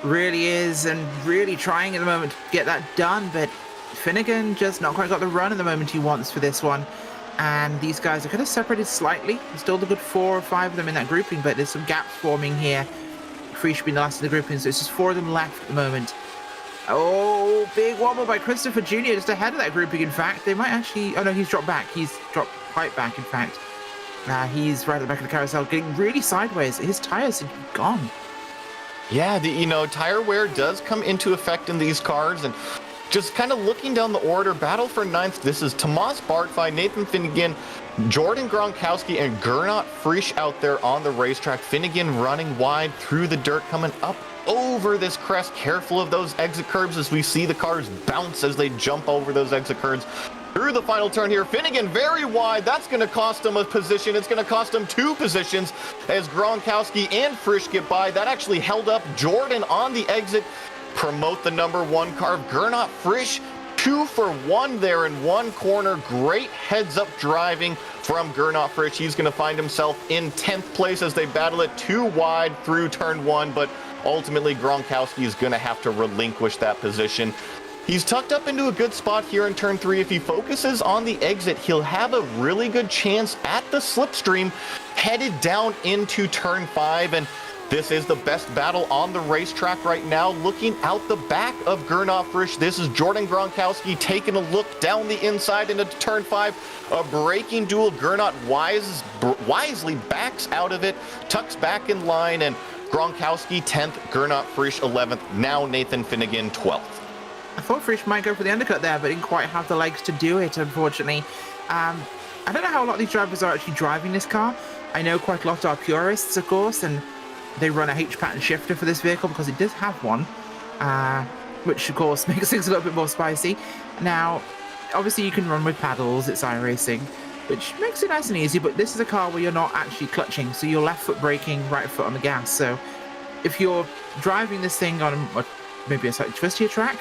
Really is, and really trying at the moment to get that done, but Finnegan just not quite got the run at the moment he wants for this one. And these guys are kind of separated slightly. There's still the good 4 or 5 of them in that grouping, but there's some gaps forming here. Prix should be the last of the grouping, so it's just 4 of them left at the moment. Oh, big wobble by Christopher Jr. just ahead of that grouping, in fact. They might actually... Oh, no, he's dropped back. He's dropped quite back, in fact. He's right at the back of the carousel, getting really sideways. His tires seem to be gone. Yeah, tire wear does come into effect in these cars, and just kind of looking down the order, battle for 9th, this is Tomas Bartfai, Nathan Finnegan, Jordan Gronkowski, and Gernot Frisch out there on the racetrack. Finnegan running wide through the dirt, coming up over this crest, careful of those exit curbs as we see the cars bounce as they jump over those exit curbs. Through the final turn here, Finnegan very wide. That's going to cost him a position. It's going to cost him 2 positions as Gronkowski and Frisch get by. That actually held up Jordan on the exit. Promote the number 1 car. Gernot Frisch 2 for 1 there in one corner. Great heads-up driving from Gernot Frisch. He's going to find himself in 10th place as they battle it too wide through turn 1, but ultimately Gronkowski is going to have to relinquish that position. He's tucked up into a good spot here in turn 3. If he focuses on the exit, he'll have a really good chance at the slipstream headed down into turn 5. And this is the best battle on the racetrack right now. Looking out the back of Gernot Frisch, this is Jordan Gronkowski taking a look down the inside into turn 5. A braking duel. Gernot wisely backs out of it, tucks back in line, and Gronkowski 10th, Gernot Frisch 11th. Now Nathan Finnegan 12th. I thought Frisch might go for the undercut there, but didn't quite have the legs to do it, unfortunately. I don't know how a lot of these drivers are actually driving this car. I know quite a lot are purists, of course, and they run a H-pattern shifter for this vehicle because it does have one, which, of course, makes things a little bit more spicy. Now, obviously, you can run with paddles. It's iRacing, which makes it nice and easy, but this is a car where you're not actually clutching, so you're left foot braking, right foot on the gas. So if you're driving this thing on maybe a slightly twistier track,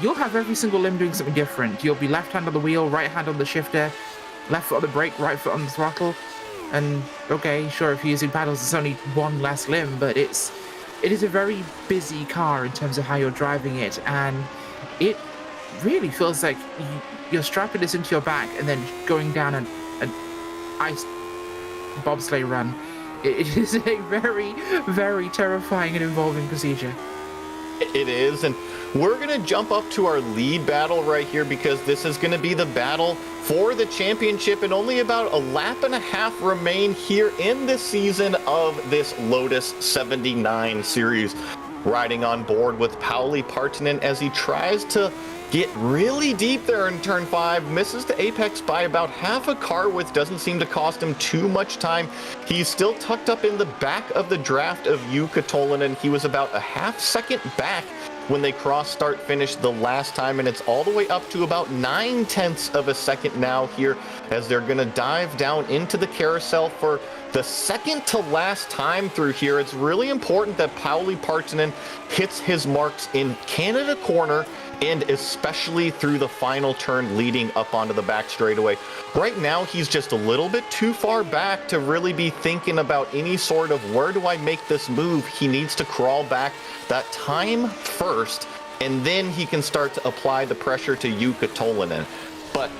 you'll have every single limb doing something different. You'll be left hand on the wheel, right hand on the shifter, left foot on the brake, right foot on the throttle. And okay, sure, if you're using paddles, it's only one less limb, but it is a very busy car in terms of how you're driving it, and it really feels like you're strapping this into your back and then going down an ice bobsleigh run. It is a very, very terrifying and involving procedure. It is, and we're going to jump up to our lead battle right here because this is going to be the battle for the championship, and only about a lap and a half remain here in this season of this Lotus 79 series. Riding on board with Pauli Partanen as he tries to get really deep there in turn 5, misses the apex by about half a car width, doesn't seem to cost him too much time. He's still tucked up in the back of the draft of Jukka Tolvanen. He was about a half second back when they cross start finish the last time, and it's all the way up to about 9/10 of a second now here as they're going to dive down into the carousel for the second to last time through here. It's really important that Pauli Partanen hits his marks in Canada corner, and especially through the final turn leading up onto the back straightaway. Right now, he's just a little bit too far back to really be thinking about any sort of where do I make this move. He needs to crawl back that time first, and then he can start to apply the pressure to Jukka Tolvanen. But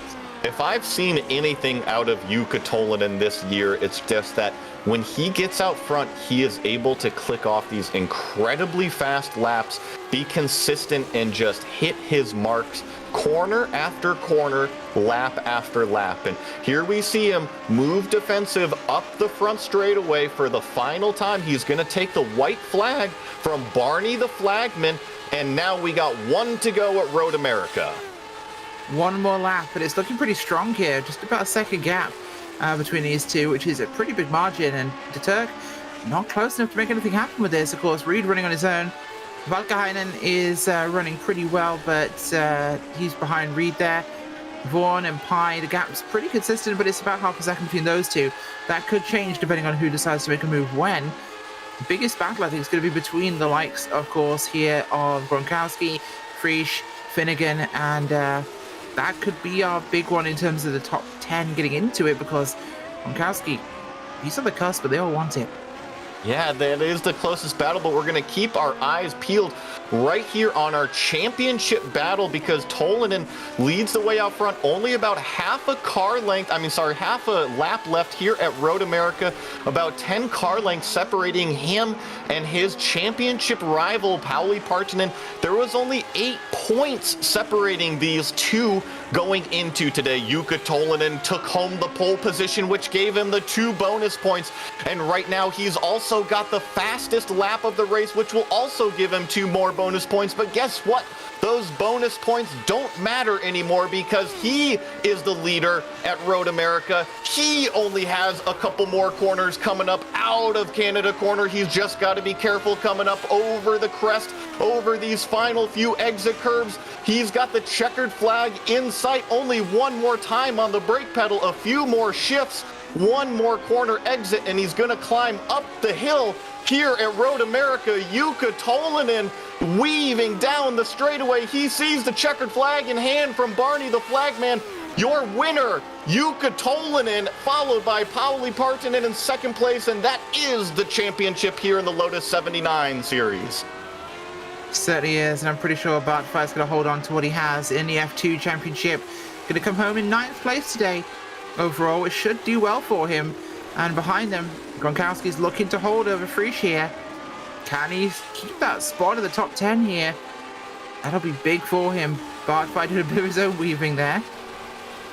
If I've seen anything out of Jukka Tolvanen this year, it's just that when he gets out front, he is able to click off these incredibly fast laps, be consistent, and just hit his marks corner after corner, lap after lap. And here we see him move defensive up the front straightaway for the final time. He's going to take the white flag from Barney the flagman, and now we got one to go at Road America. One more lap, but it's looking pretty strong here. Just about a second gap between these two, which is a pretty big margin. And De Turk not close enough to make anything happen with this. Of course, Reed running on his own. Valkainen is running pretty well, but he's behind Reed there. Vaughan and Pye, the gap's pretty consistent, but it's about half a second between those two. That could change depending on who decides to make a move when. The biggest battle, I think, is going to be between the likes, of course, here of Gronkowski, Frisch, Finnegan, and that could be our big one in terms of the top 10 getting into it, because Gronkowski, he's on the cusp, but they all want it. Yeah, that is the closest battle, but we're going to keep our eyes peeled right here on our championship battle, because Tolvanen leads the way out front. Only about half a lap left here at Road America. About 10 car lengths separating him and his championship rival, Pauli Partanen. There was only 8 points separating these two going into today. Jukka Tolvanen took home the pole position, which gave him the 2 bonus points. And right now he's also got the fastest lap of the race, which will also give him 2 more bonus points. But guess what? Those bonus points don't matter anymore, because he is the leader at Road America. He only has a couple more corners coming up out of Canada corner. He's just got to be careful coming up over the crest, over these final few exit curves. He's got the checkered flag in sight. Only one more time on the brake pedal, a few more shifts, one more corner exit, and he's going to climb up the hill here at Road America. Jukka Tolvanen weaving down the straightaway. He sees the checkered flag in hand from Barney the flagman. Your winner, Jukka Tolvanen, followed by Pauli Partanen in second place, and that is the championship here in the Lotus 79 series. Certainly is, and I'm pretty sure Bart Fire's going to hold on to what he has in the F2 championship. Going to come home in 9th place today. Overall, it should do well for him. And behind them, Gronkowski's looking to hold over Frisch here. Can he keep that spot in the top 10 here? That'll be big for him. Bart Fire did a bit of his own weaving there.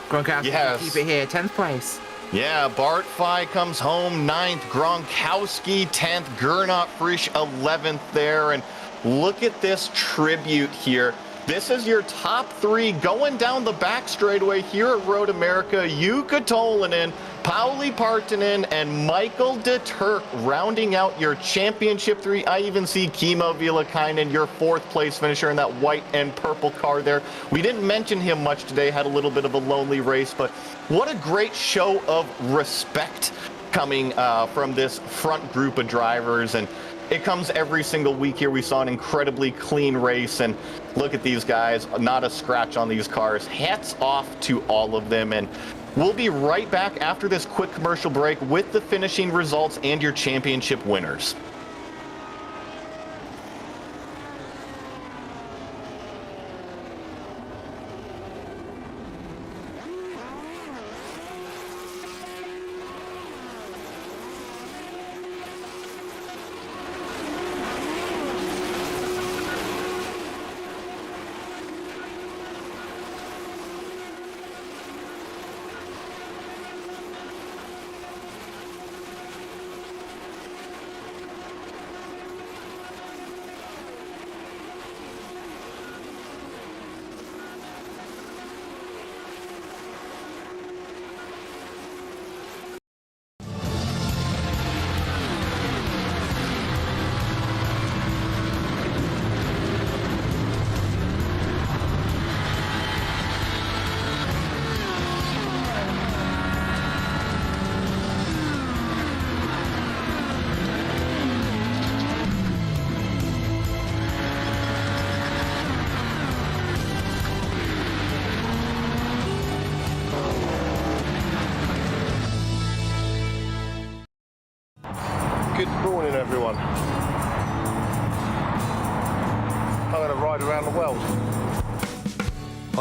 Gronkowski can keep it here, 10th place. Yeah, Bart Fye comes home 9th, Gronkowski 10th, Gernot Frisch 11th there. And look at this tribute here. This is your top 3 going down the back straightaway here at Road America. Jukka Tolvanen, Pauli Partanen, and Michael De Turk rounding out your championship 3. I even see Kimmo Vilakainen, your 4th place finisher in that white and purple car there. We didn't mention him much today, had a little bit of a lonely race, but what a great show of respect coming from this front group of drivers. And it comes every single week here. We saw an incredibly clean race, and look at these guys, not a scratch on these cars. Hats off to all of them, and we'll be right back after this quick commercial break with the finishing results and your championship winners.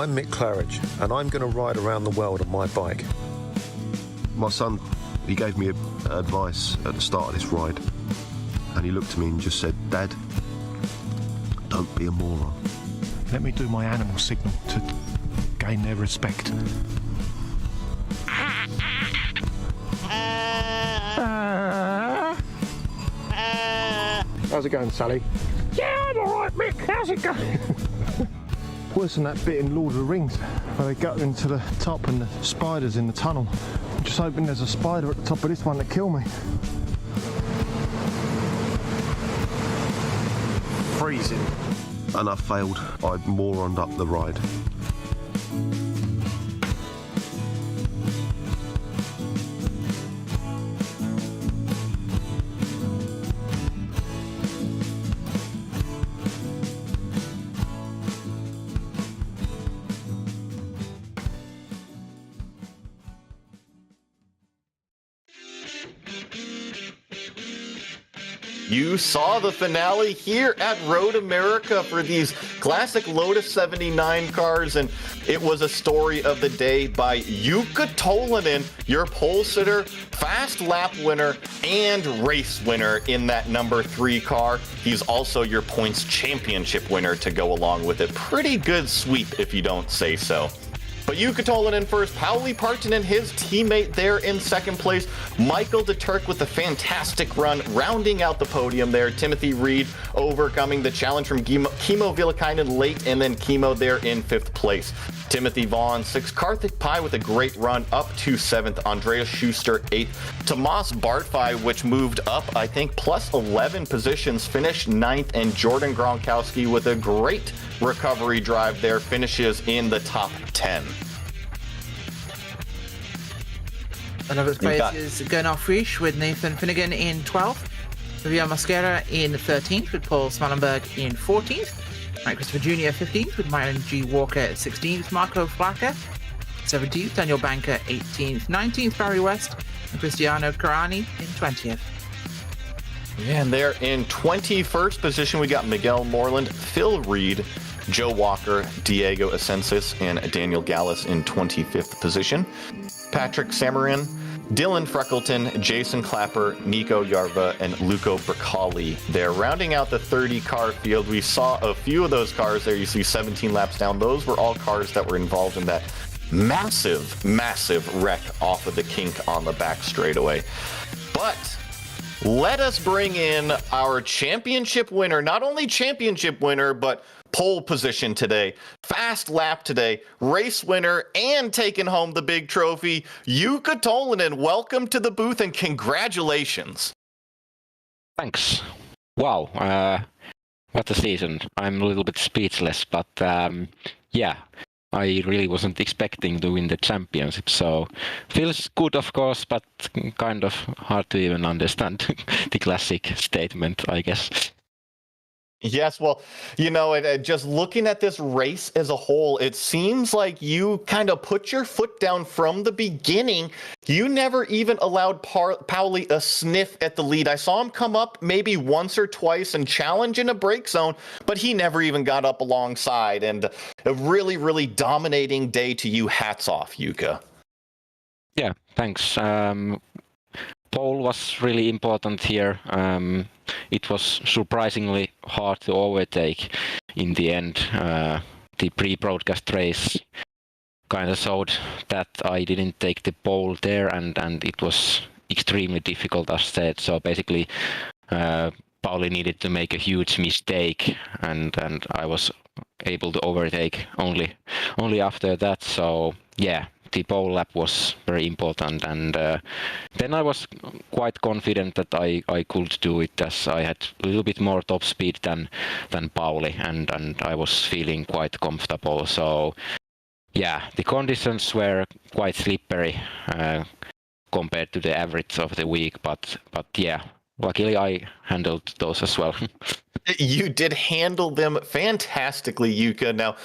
I'm Mick Claridge, and I'm going to ride around the world on my bike. My son, he gave me advice at the start of this ride, and he looked at me and just said, "Dad, don't be a moron." Let me do my animal signal to gain their respect. How's it going, Sally? Yeah, I'm alright, Mick. How's it going? Worse than that bit in Lord of the Rings where they go into the top and the spiders in the tunnel. I'm just hoping there's a spider at the top of this one to kill me. Freezing. And I failed. I moroned up the ride. You saw the finale here at Road America for these classic Lotus 79 cars, and it was a story of the day by Jukka Tolvanen, your pole sitter, fast lap winner, and race winner in that number 3 car. He's also your points championship winner to go along with it. Pretty good sweep if you don't say so. But Jukka Tolvanen first, Pauli Partanen, his teammate there in second place, Michael de Turk with a fantastic run, rounding out the podium there, Timothy Reed overcoming the challenge from Kimmo Vilakainen late, and then Kimmo there in 5th place. Timothy Vaughn 6th, Karthik Pai with a great run up to 7th, Andreas Schuster 8th, Tomas Bartfai, which moved up, I think, plus 11 positions, finished 9th, and Jordan Gronkowski with a great recovery drive there, finishes in the top 10. Another place is Gernot Frisch with Nathan Finnegan in 12th, Javier Mosquera in 13th with Paul Smallenberg in 14th, Mike Christopher Jr. 15th with Myron G. Walker 16th, Marco Flacker 17th, Daniel Banker 18th, 19th Barry West, and Cristiano Carani in 20th. Yeah, and there in 21st position, we got Miguel Moreland, Phil Reed, Joe Walker, Diego Asensis, and Daniel Gallus in 25th position. Patrick Samarin, Dylan Freckleton, Jason Clapper, Nico Yarva, and Luco Bracali there. Rounding out the 30-car field, we saw a few of those cars there. You see 17 laps down. Those were all cars that were involved in that massive wreck off of the kink on the back straightaway. But let us bring in our championship winner, not only championship winner, but pole position today, fast lap today, race winner, and taking home the big trophy, Jukka Tolvanen. Welcome to the booth and congratulations. Thanks. Wow, what a season. I'm a little bit speechless, but yeah, I really wasn't expecting to win the championship, so feels good, of course, but kind of hard to even understand the classic statement, I guess. Yes, well, you know, just looking at this race as a whole, it seems like you kind of put your foot down from the beginning. You never even allowed Pauli a sniff at the lead. I saw him come up maybe once or twice and challenge in a break zone, but he never even got up alongside. And a really, really dominating day to you. Hats off, Jukka. Yeah, thanks. Pole was really important here. It was surprisingly hard to overtake in the end. The pre-broadcast race kind of showed that I didn't take the pole there, and it was extremely difficult, as said. So basically, Pauli needed to make a huge mistake, and I was able to overtake only after that. So yeah, the pole lap was very important, and then I was quite confident that I could do it, as I had a little bit more top speed than Pauli, and I was feeling quite comfortable. So yeah, the conditions were quite slippery compared to the average of the week, but yeah, luckily I handled those as well. You did handle them fantastically, Yuka. Now,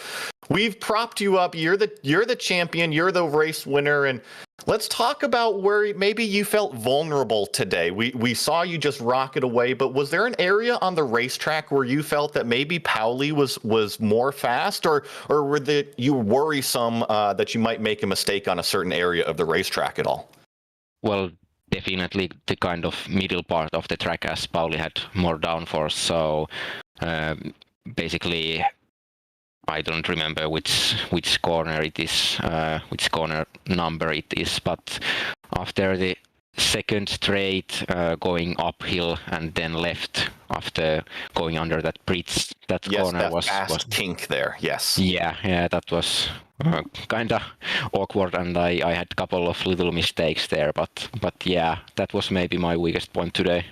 we've propped you up. You're the champion. You're the race winner. And let's talk about where maybe you felt vulnerable today. We saw you just rocket away, but was there an area on the racetrack where you felt that maybe Pauli was more fast, or were you worrisome that you might make a mistake on a certain area of the racetrack at all? Well, definitely the kind of middle part of the track, as Pauli had more downforce. So basically, I don't remember which corner it is, which corner number it is. But after the second straight going uphill and then left after going under that Prix, that corner that was kink there. Yes. Yeah, that was kind of awkward, and I had a couple of little mistakes there, but yeah, that was maybe my weakest point today.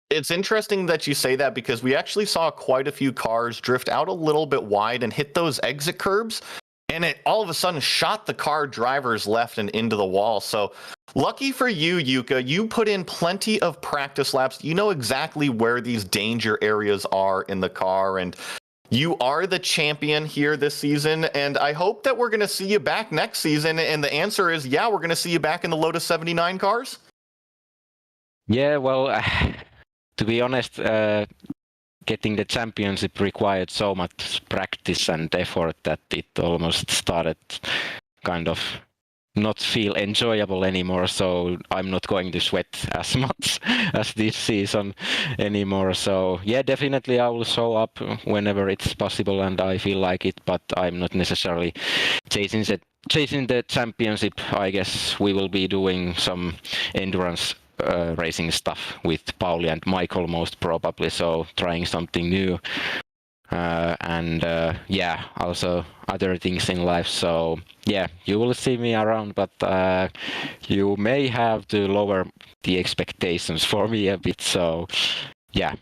It's interesting that you say that, because we actually saw quite a few cars drift out a little bit wide and hit those exit curbs, and it all of a sudden shot the car drivers left and into the wall. So lucky for you, Yuka, you put in plenty of practice laps. You know exactly where these danger areas are in the car, and you are the champion here this season, and I hope that we're going to see you back next season. And the answer is, yeah, we're going to see you back in the Lotus 79 cars. Yeah, well, to be honest, getting the championship required so much practice and effort that it almost started kind of not feel enjoyable anymore, so I'm not going to sweat as much as this season anymore. So yeah, definitely I will show up whenever it's possible and I feel like it, but I'm not necessarily chasing the championship. I guess we will be doing some endurance racing stuff with Pauli and Michael most probably, so trying something new. And yeah, also other things in life. So yeah, you will see me around, but you may have to lower the expectations for me a bit. So yeah.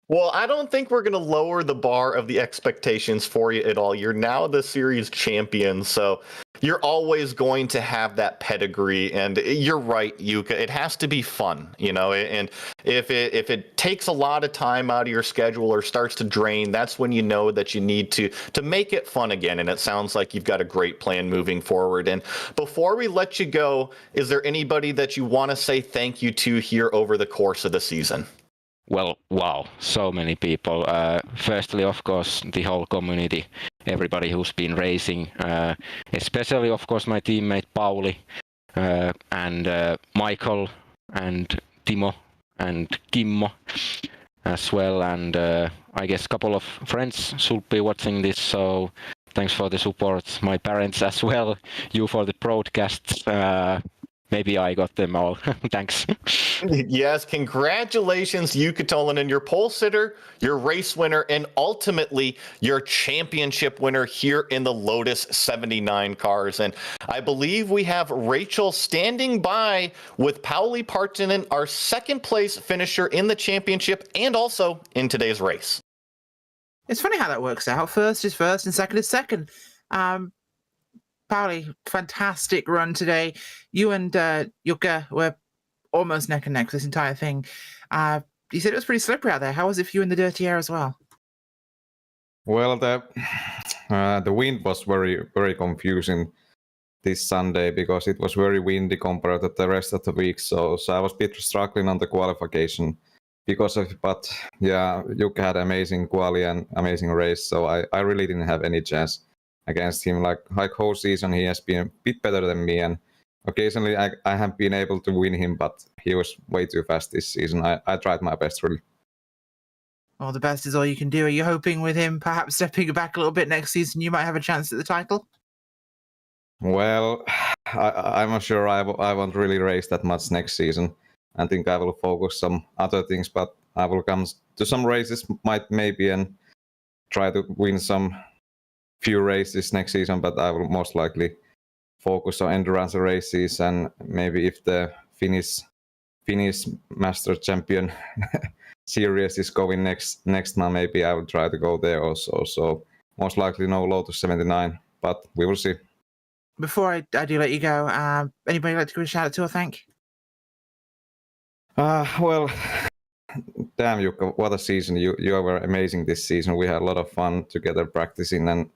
Well, I don't think we're going to lower the bar of the expectations for you at all. You're now the series champion, so you're always going to have that pedigree. And you're right, Yuka, it has to be fun, you know, and if it takes a lot of time out of your schedule or starts to drain, that's when you know that you need to make it fun again. And it sounds like you've got a great plan moving forward. And before we let you go, is there anybody that you want to say thank you to here over the course of the season? Well, wow, so many people. Firstly, of course, the whole community, everybody who's been racing, especially, of course, my teammate Pauli and Michael and Timo and Kimmo as well. And I guess a couple of friends should be watching this, so thanks for the support. My parents as well, you for the broadcasts. Maybe I got them all. Thanks. Yes, congratulations, Yuka Tolanen, your pole sitter, your race winner, and ultimately your championship winner here in the Lotus 79 cars. And I believe we have Rachel standing by with Pauli Partonen, our second place finisher in the championship and also in today's race. It's funny how that works out. First is first and second is second. Pauli, fantastic run today. You and Yuka were almost neck and neck this entire thing. You said it was pretty slippery out there. How was it for you in the dirty air as well? Well, the wind was very, very confusing this Sunday because it was very windy compared to the rest of the week. So I was a bit struggling on the qualification because of it. But yeah, Yuka had amazing quali and amazing race. So I really didn't have any chance against him. Like whole season, he has been a bit better than me, and occasionally I have been able to win him, but he was way too fast this season. I tried my best, really. Well, the best is all you can do. Are you hoping with him perhaps stepping back a little bit next season, you might have a chance at the title? Well, I'm not sure I won't really race that much next season. I think I will focus some other things, but I will come to some races, maybe, and try to win some few races next season, but I will most likely focus on endurance races, and maybe if the Finnish Master Champion series is going next month, maybe I will try to go there also. So most likely no Lotus 79, but we will see. Before I do let you go, anybody like to give a shout out to or thank? Well, damn, Jukka, what a season. You were amazing this season. We had a lot of fun together practicing, and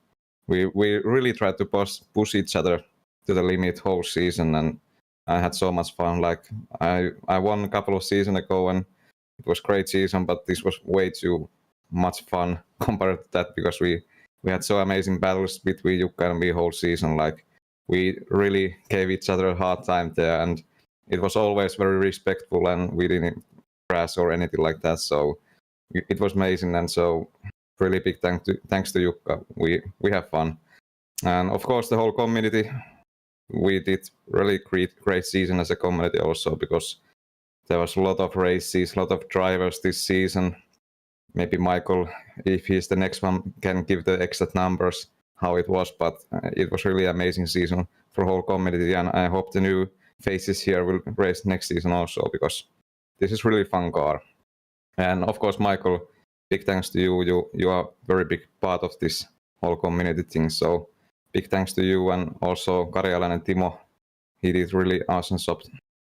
we really tried to push each other to the limit whole season, and I had so much fun. Like I won a couple of seasons ago, and it was great season, but this was way too much fun compared to that, because we had so amazing battles between Jukka and me whole season. Like we really gave each other a hard time there, and it was always very respectful, and we didn't crash or anything like that. So it was amazing, and so really big thanks to Jukka. We have fun, and of course the whole community. We did really great season as a community also, because there was a lot of races, a lot of drivers this season. Maybe Michael, if he's the next one, can give the exact numbers how it was, but it was really amazing season for whole community, and I hope the new faces here will race next season also, because this is really fun car. And of course, Michael, big thanks to you. You are a very big part of this whole community thing. So big thanks to you, and also Karjalan and Timo. He did really awesome job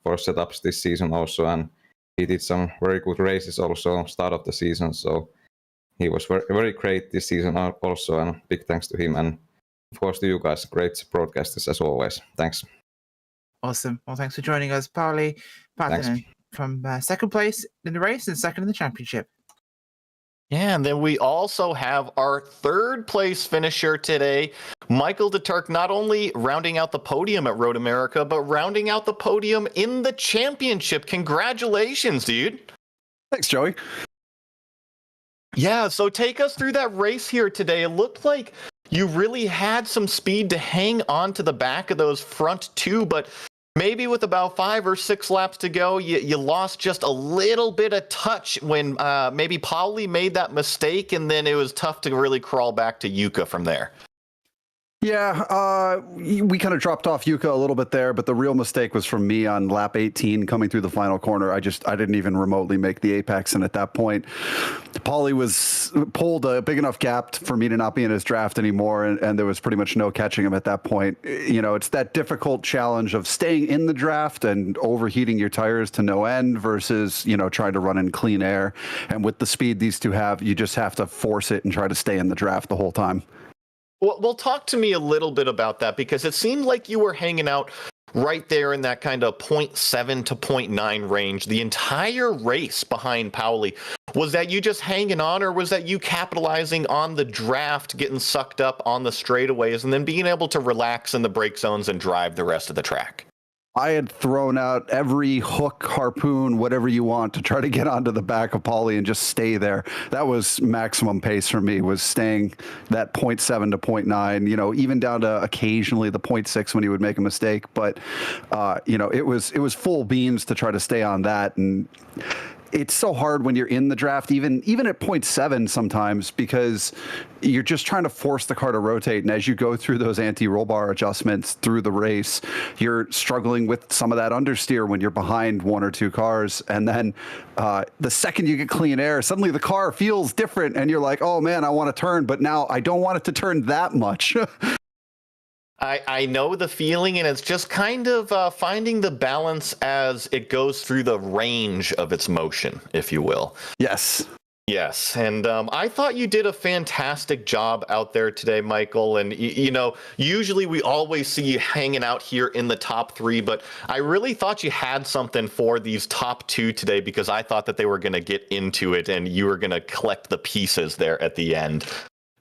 for setups this season also, and he did some very good races also start of the season. So he was very, very great this season also, and big thanks to him. And of course to you guys, great broadcasters as always. Thanks. Awesome. Well, thanks for joining us, Pauli. Partner from second place in the race and second in the championship. Yeah, and then we also have our third place finisher today, Michael DeTurk, not only rounding out the podium at Road America, but rounding out the podium in the championship. Congratulations, dude. Thanks, Joey. Yeah, so take us through that race here today. It looked like you really had some speed to hang on to the back of those front two, but maybe with about 5 or 6 laps to go, you lost just a little bit of touch when maybe Pauli made that mistake, and then it was tough to really crawl back to Yuka from there. Yeah, we kind of dropped off Yuka a little bit there, but the real mistake was from me on lap 18 coming through the final corner. I didn't even remotely make the apex, and at that point, Pauli was pulled a big enough gap for me to not be in his draft anymore, and there was pretty much no catching him at that point. You know, it's that difficult challenge of staying in the draft and overheating your tires to no end versus, you know, trying to run in clean air. And with the speed these two have, you just have to force it and try to stay in the draft the whole time. Well, talk to me a little bit about that, because it seemed like you were hanging out right there in that kind of 0.7 to 0.9 range the entire race behind Pauli. Was that you just hanging on, or was that you capitalizing on the draft, getting sucked up on the straightaways, and then being able to relax in the brake zones and drive the rest of the track? I had thrown out every hook, harpoon, whatever you want to try to get onto the back of Pauli and just stay there. That was maximum pace for me, was staying that 0.7 to 0.9, you know, even down to occasionally the 0.6 when he would make a mistake. But, you know, it was full beams to try to stay on that. And it's so hard when you're in the draft, even at 0.7 sometimes, because you're just trying to force the car to rotate. And as you go through those anti-roll bar adjustments through the race, you're struggling with some of that understeer when you're behind 1 or 2 cars. And then the second you get clean air, suddenly the car feels different. And you're like, oh, man, I want to turn. But now I don't want it to turn that much. I know the feeling, and it's just kind of finding the balance as it goes through the range of its motion, if you will. Yes. Yes, and I thought you did a fantastic job out there today, Michael. And, you know, usually we always see you hanging out here in the top 3, but I really thought you had something for these top 2 today, because I thought that they were going to get into it and you were going to collect the pieces there at the end.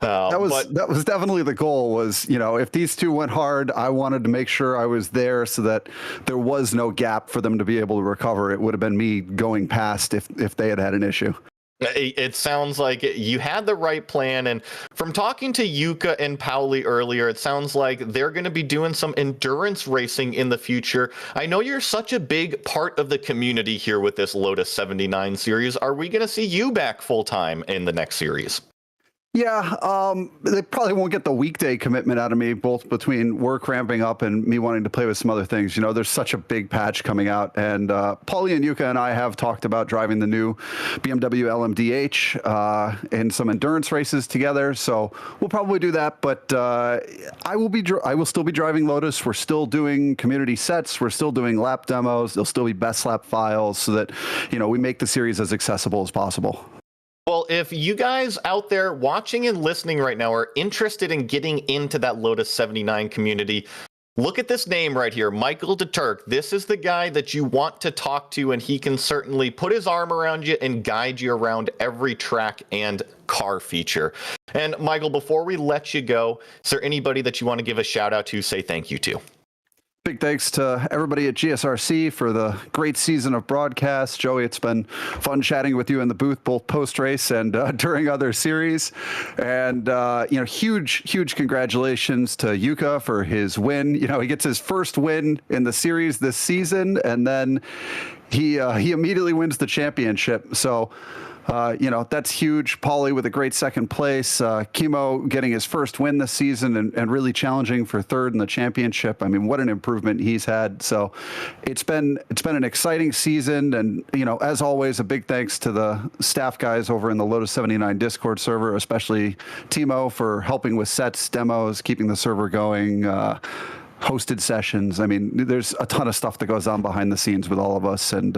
That was definitely the goal, was, you know, if these two went hard, I wanted to make sure I was there so that there was no gap for them to be able to recover. It would have been me going past if they had an issue. It sounds like you had the right plan, and from talking to Yuka and Pauli earlier, it sounds like they're going to be doing some endurance racing in the future. I know you're such a big part of the community here with this Lotus 79 series. Are we going to see you back full-time in the next series? Yeah, they probably won't get the weekday commitment out of me, both between work ramping up and me wanting to play with some other things. You know, there's such a big patch coming out, and Paulie and Yuka and I have talked about driving the new BMW LMDH in some endurance races together. So we'll probably do that. But I will still be driving Lotus. We're still doing community sets. We're still doing lap demos. There'll still be best lap files so that, you know, we make the series as accessible as possible. Well, if you guys out there watching and listening right now are interested in getting into that Lotus 79 community, look at this name right here, Michael DeTurk. This is the guy that you want to talk to, and he can certainly put his arm around you and guide you around every track and car feature. And Michael, before we let you go, is there anybody that you want to give a shout out to, say thank you to? Big thanks to everybody at GSRC for the great season of broadcast. Joey, it's been fun chatting with you in the booth, both post-race and during other series. And, you know, huge congratulations to Yuka for his win. You know, he gets his first win in the series this season, and then he immediately wins the championship. So, you know, that's huge. Paulie with a great second place. Kimo getting his first win this season and really challenging for third in the championship. I mean, what an improvement he's had. So it's been an exciting season. And, you know, as always, a big thanks to the staff guys over in the Lotus 79 Discord server, especially Timo for helping with sets, demos, keeping the server going, hosted sessions. I mean, there's a ton of stuff that goes on behind the scenes with all of us. And,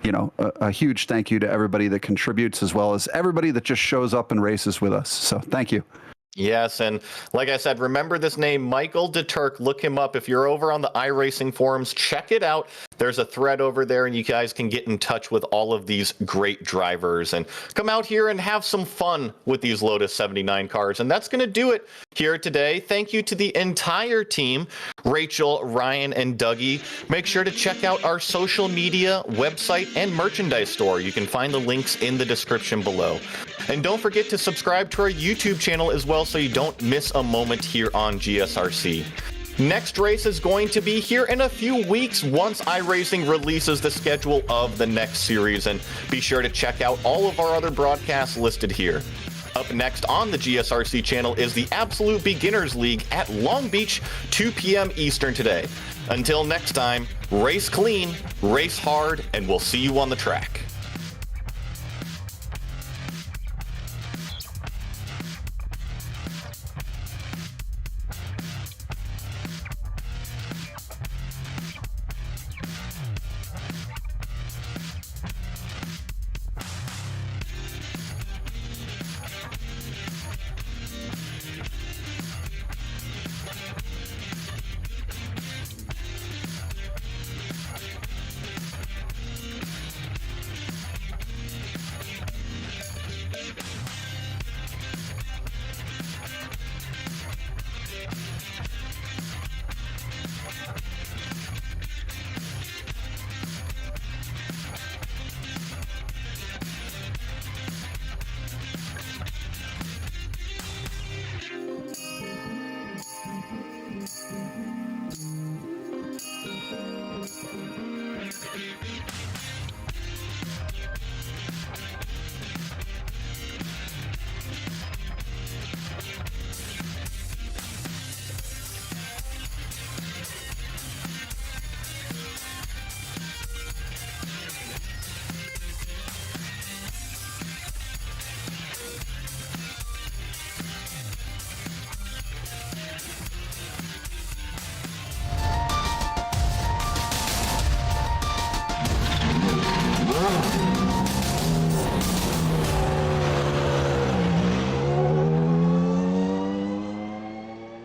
you know, a huge thank you to everybody that contributes, as well as everybody that just shows up and races with us. So thank you. Yes, and like I said, remember this name, Michael DeTurk. Look him up. If you're over on the iRacing forums, check it out. There's a thread over there, and you guys can get in touch with all of these great drivers and come out here and have some fun with these Lotus 79 cars. And that's going to do it here today. Thank you to the entire team, Rachel, Ryan, and Dougie. Make sure to check out our social media, website, and merchandise store. You can find the links in the description below. And don't forget to subscribe to our YouTube channel as well, so you don't miss a moment here on GSRC. Next race is going to be here in a few weeks once iRacing releases the schedule of the next series, and be sure to check out all of our other broadcasts listed here. Up next on the GSRC channel is the Absolute Beginners League at Long Beach, 2 p.m. Eastern today. Until next time, race clean, race hard, and we'll see you on the track.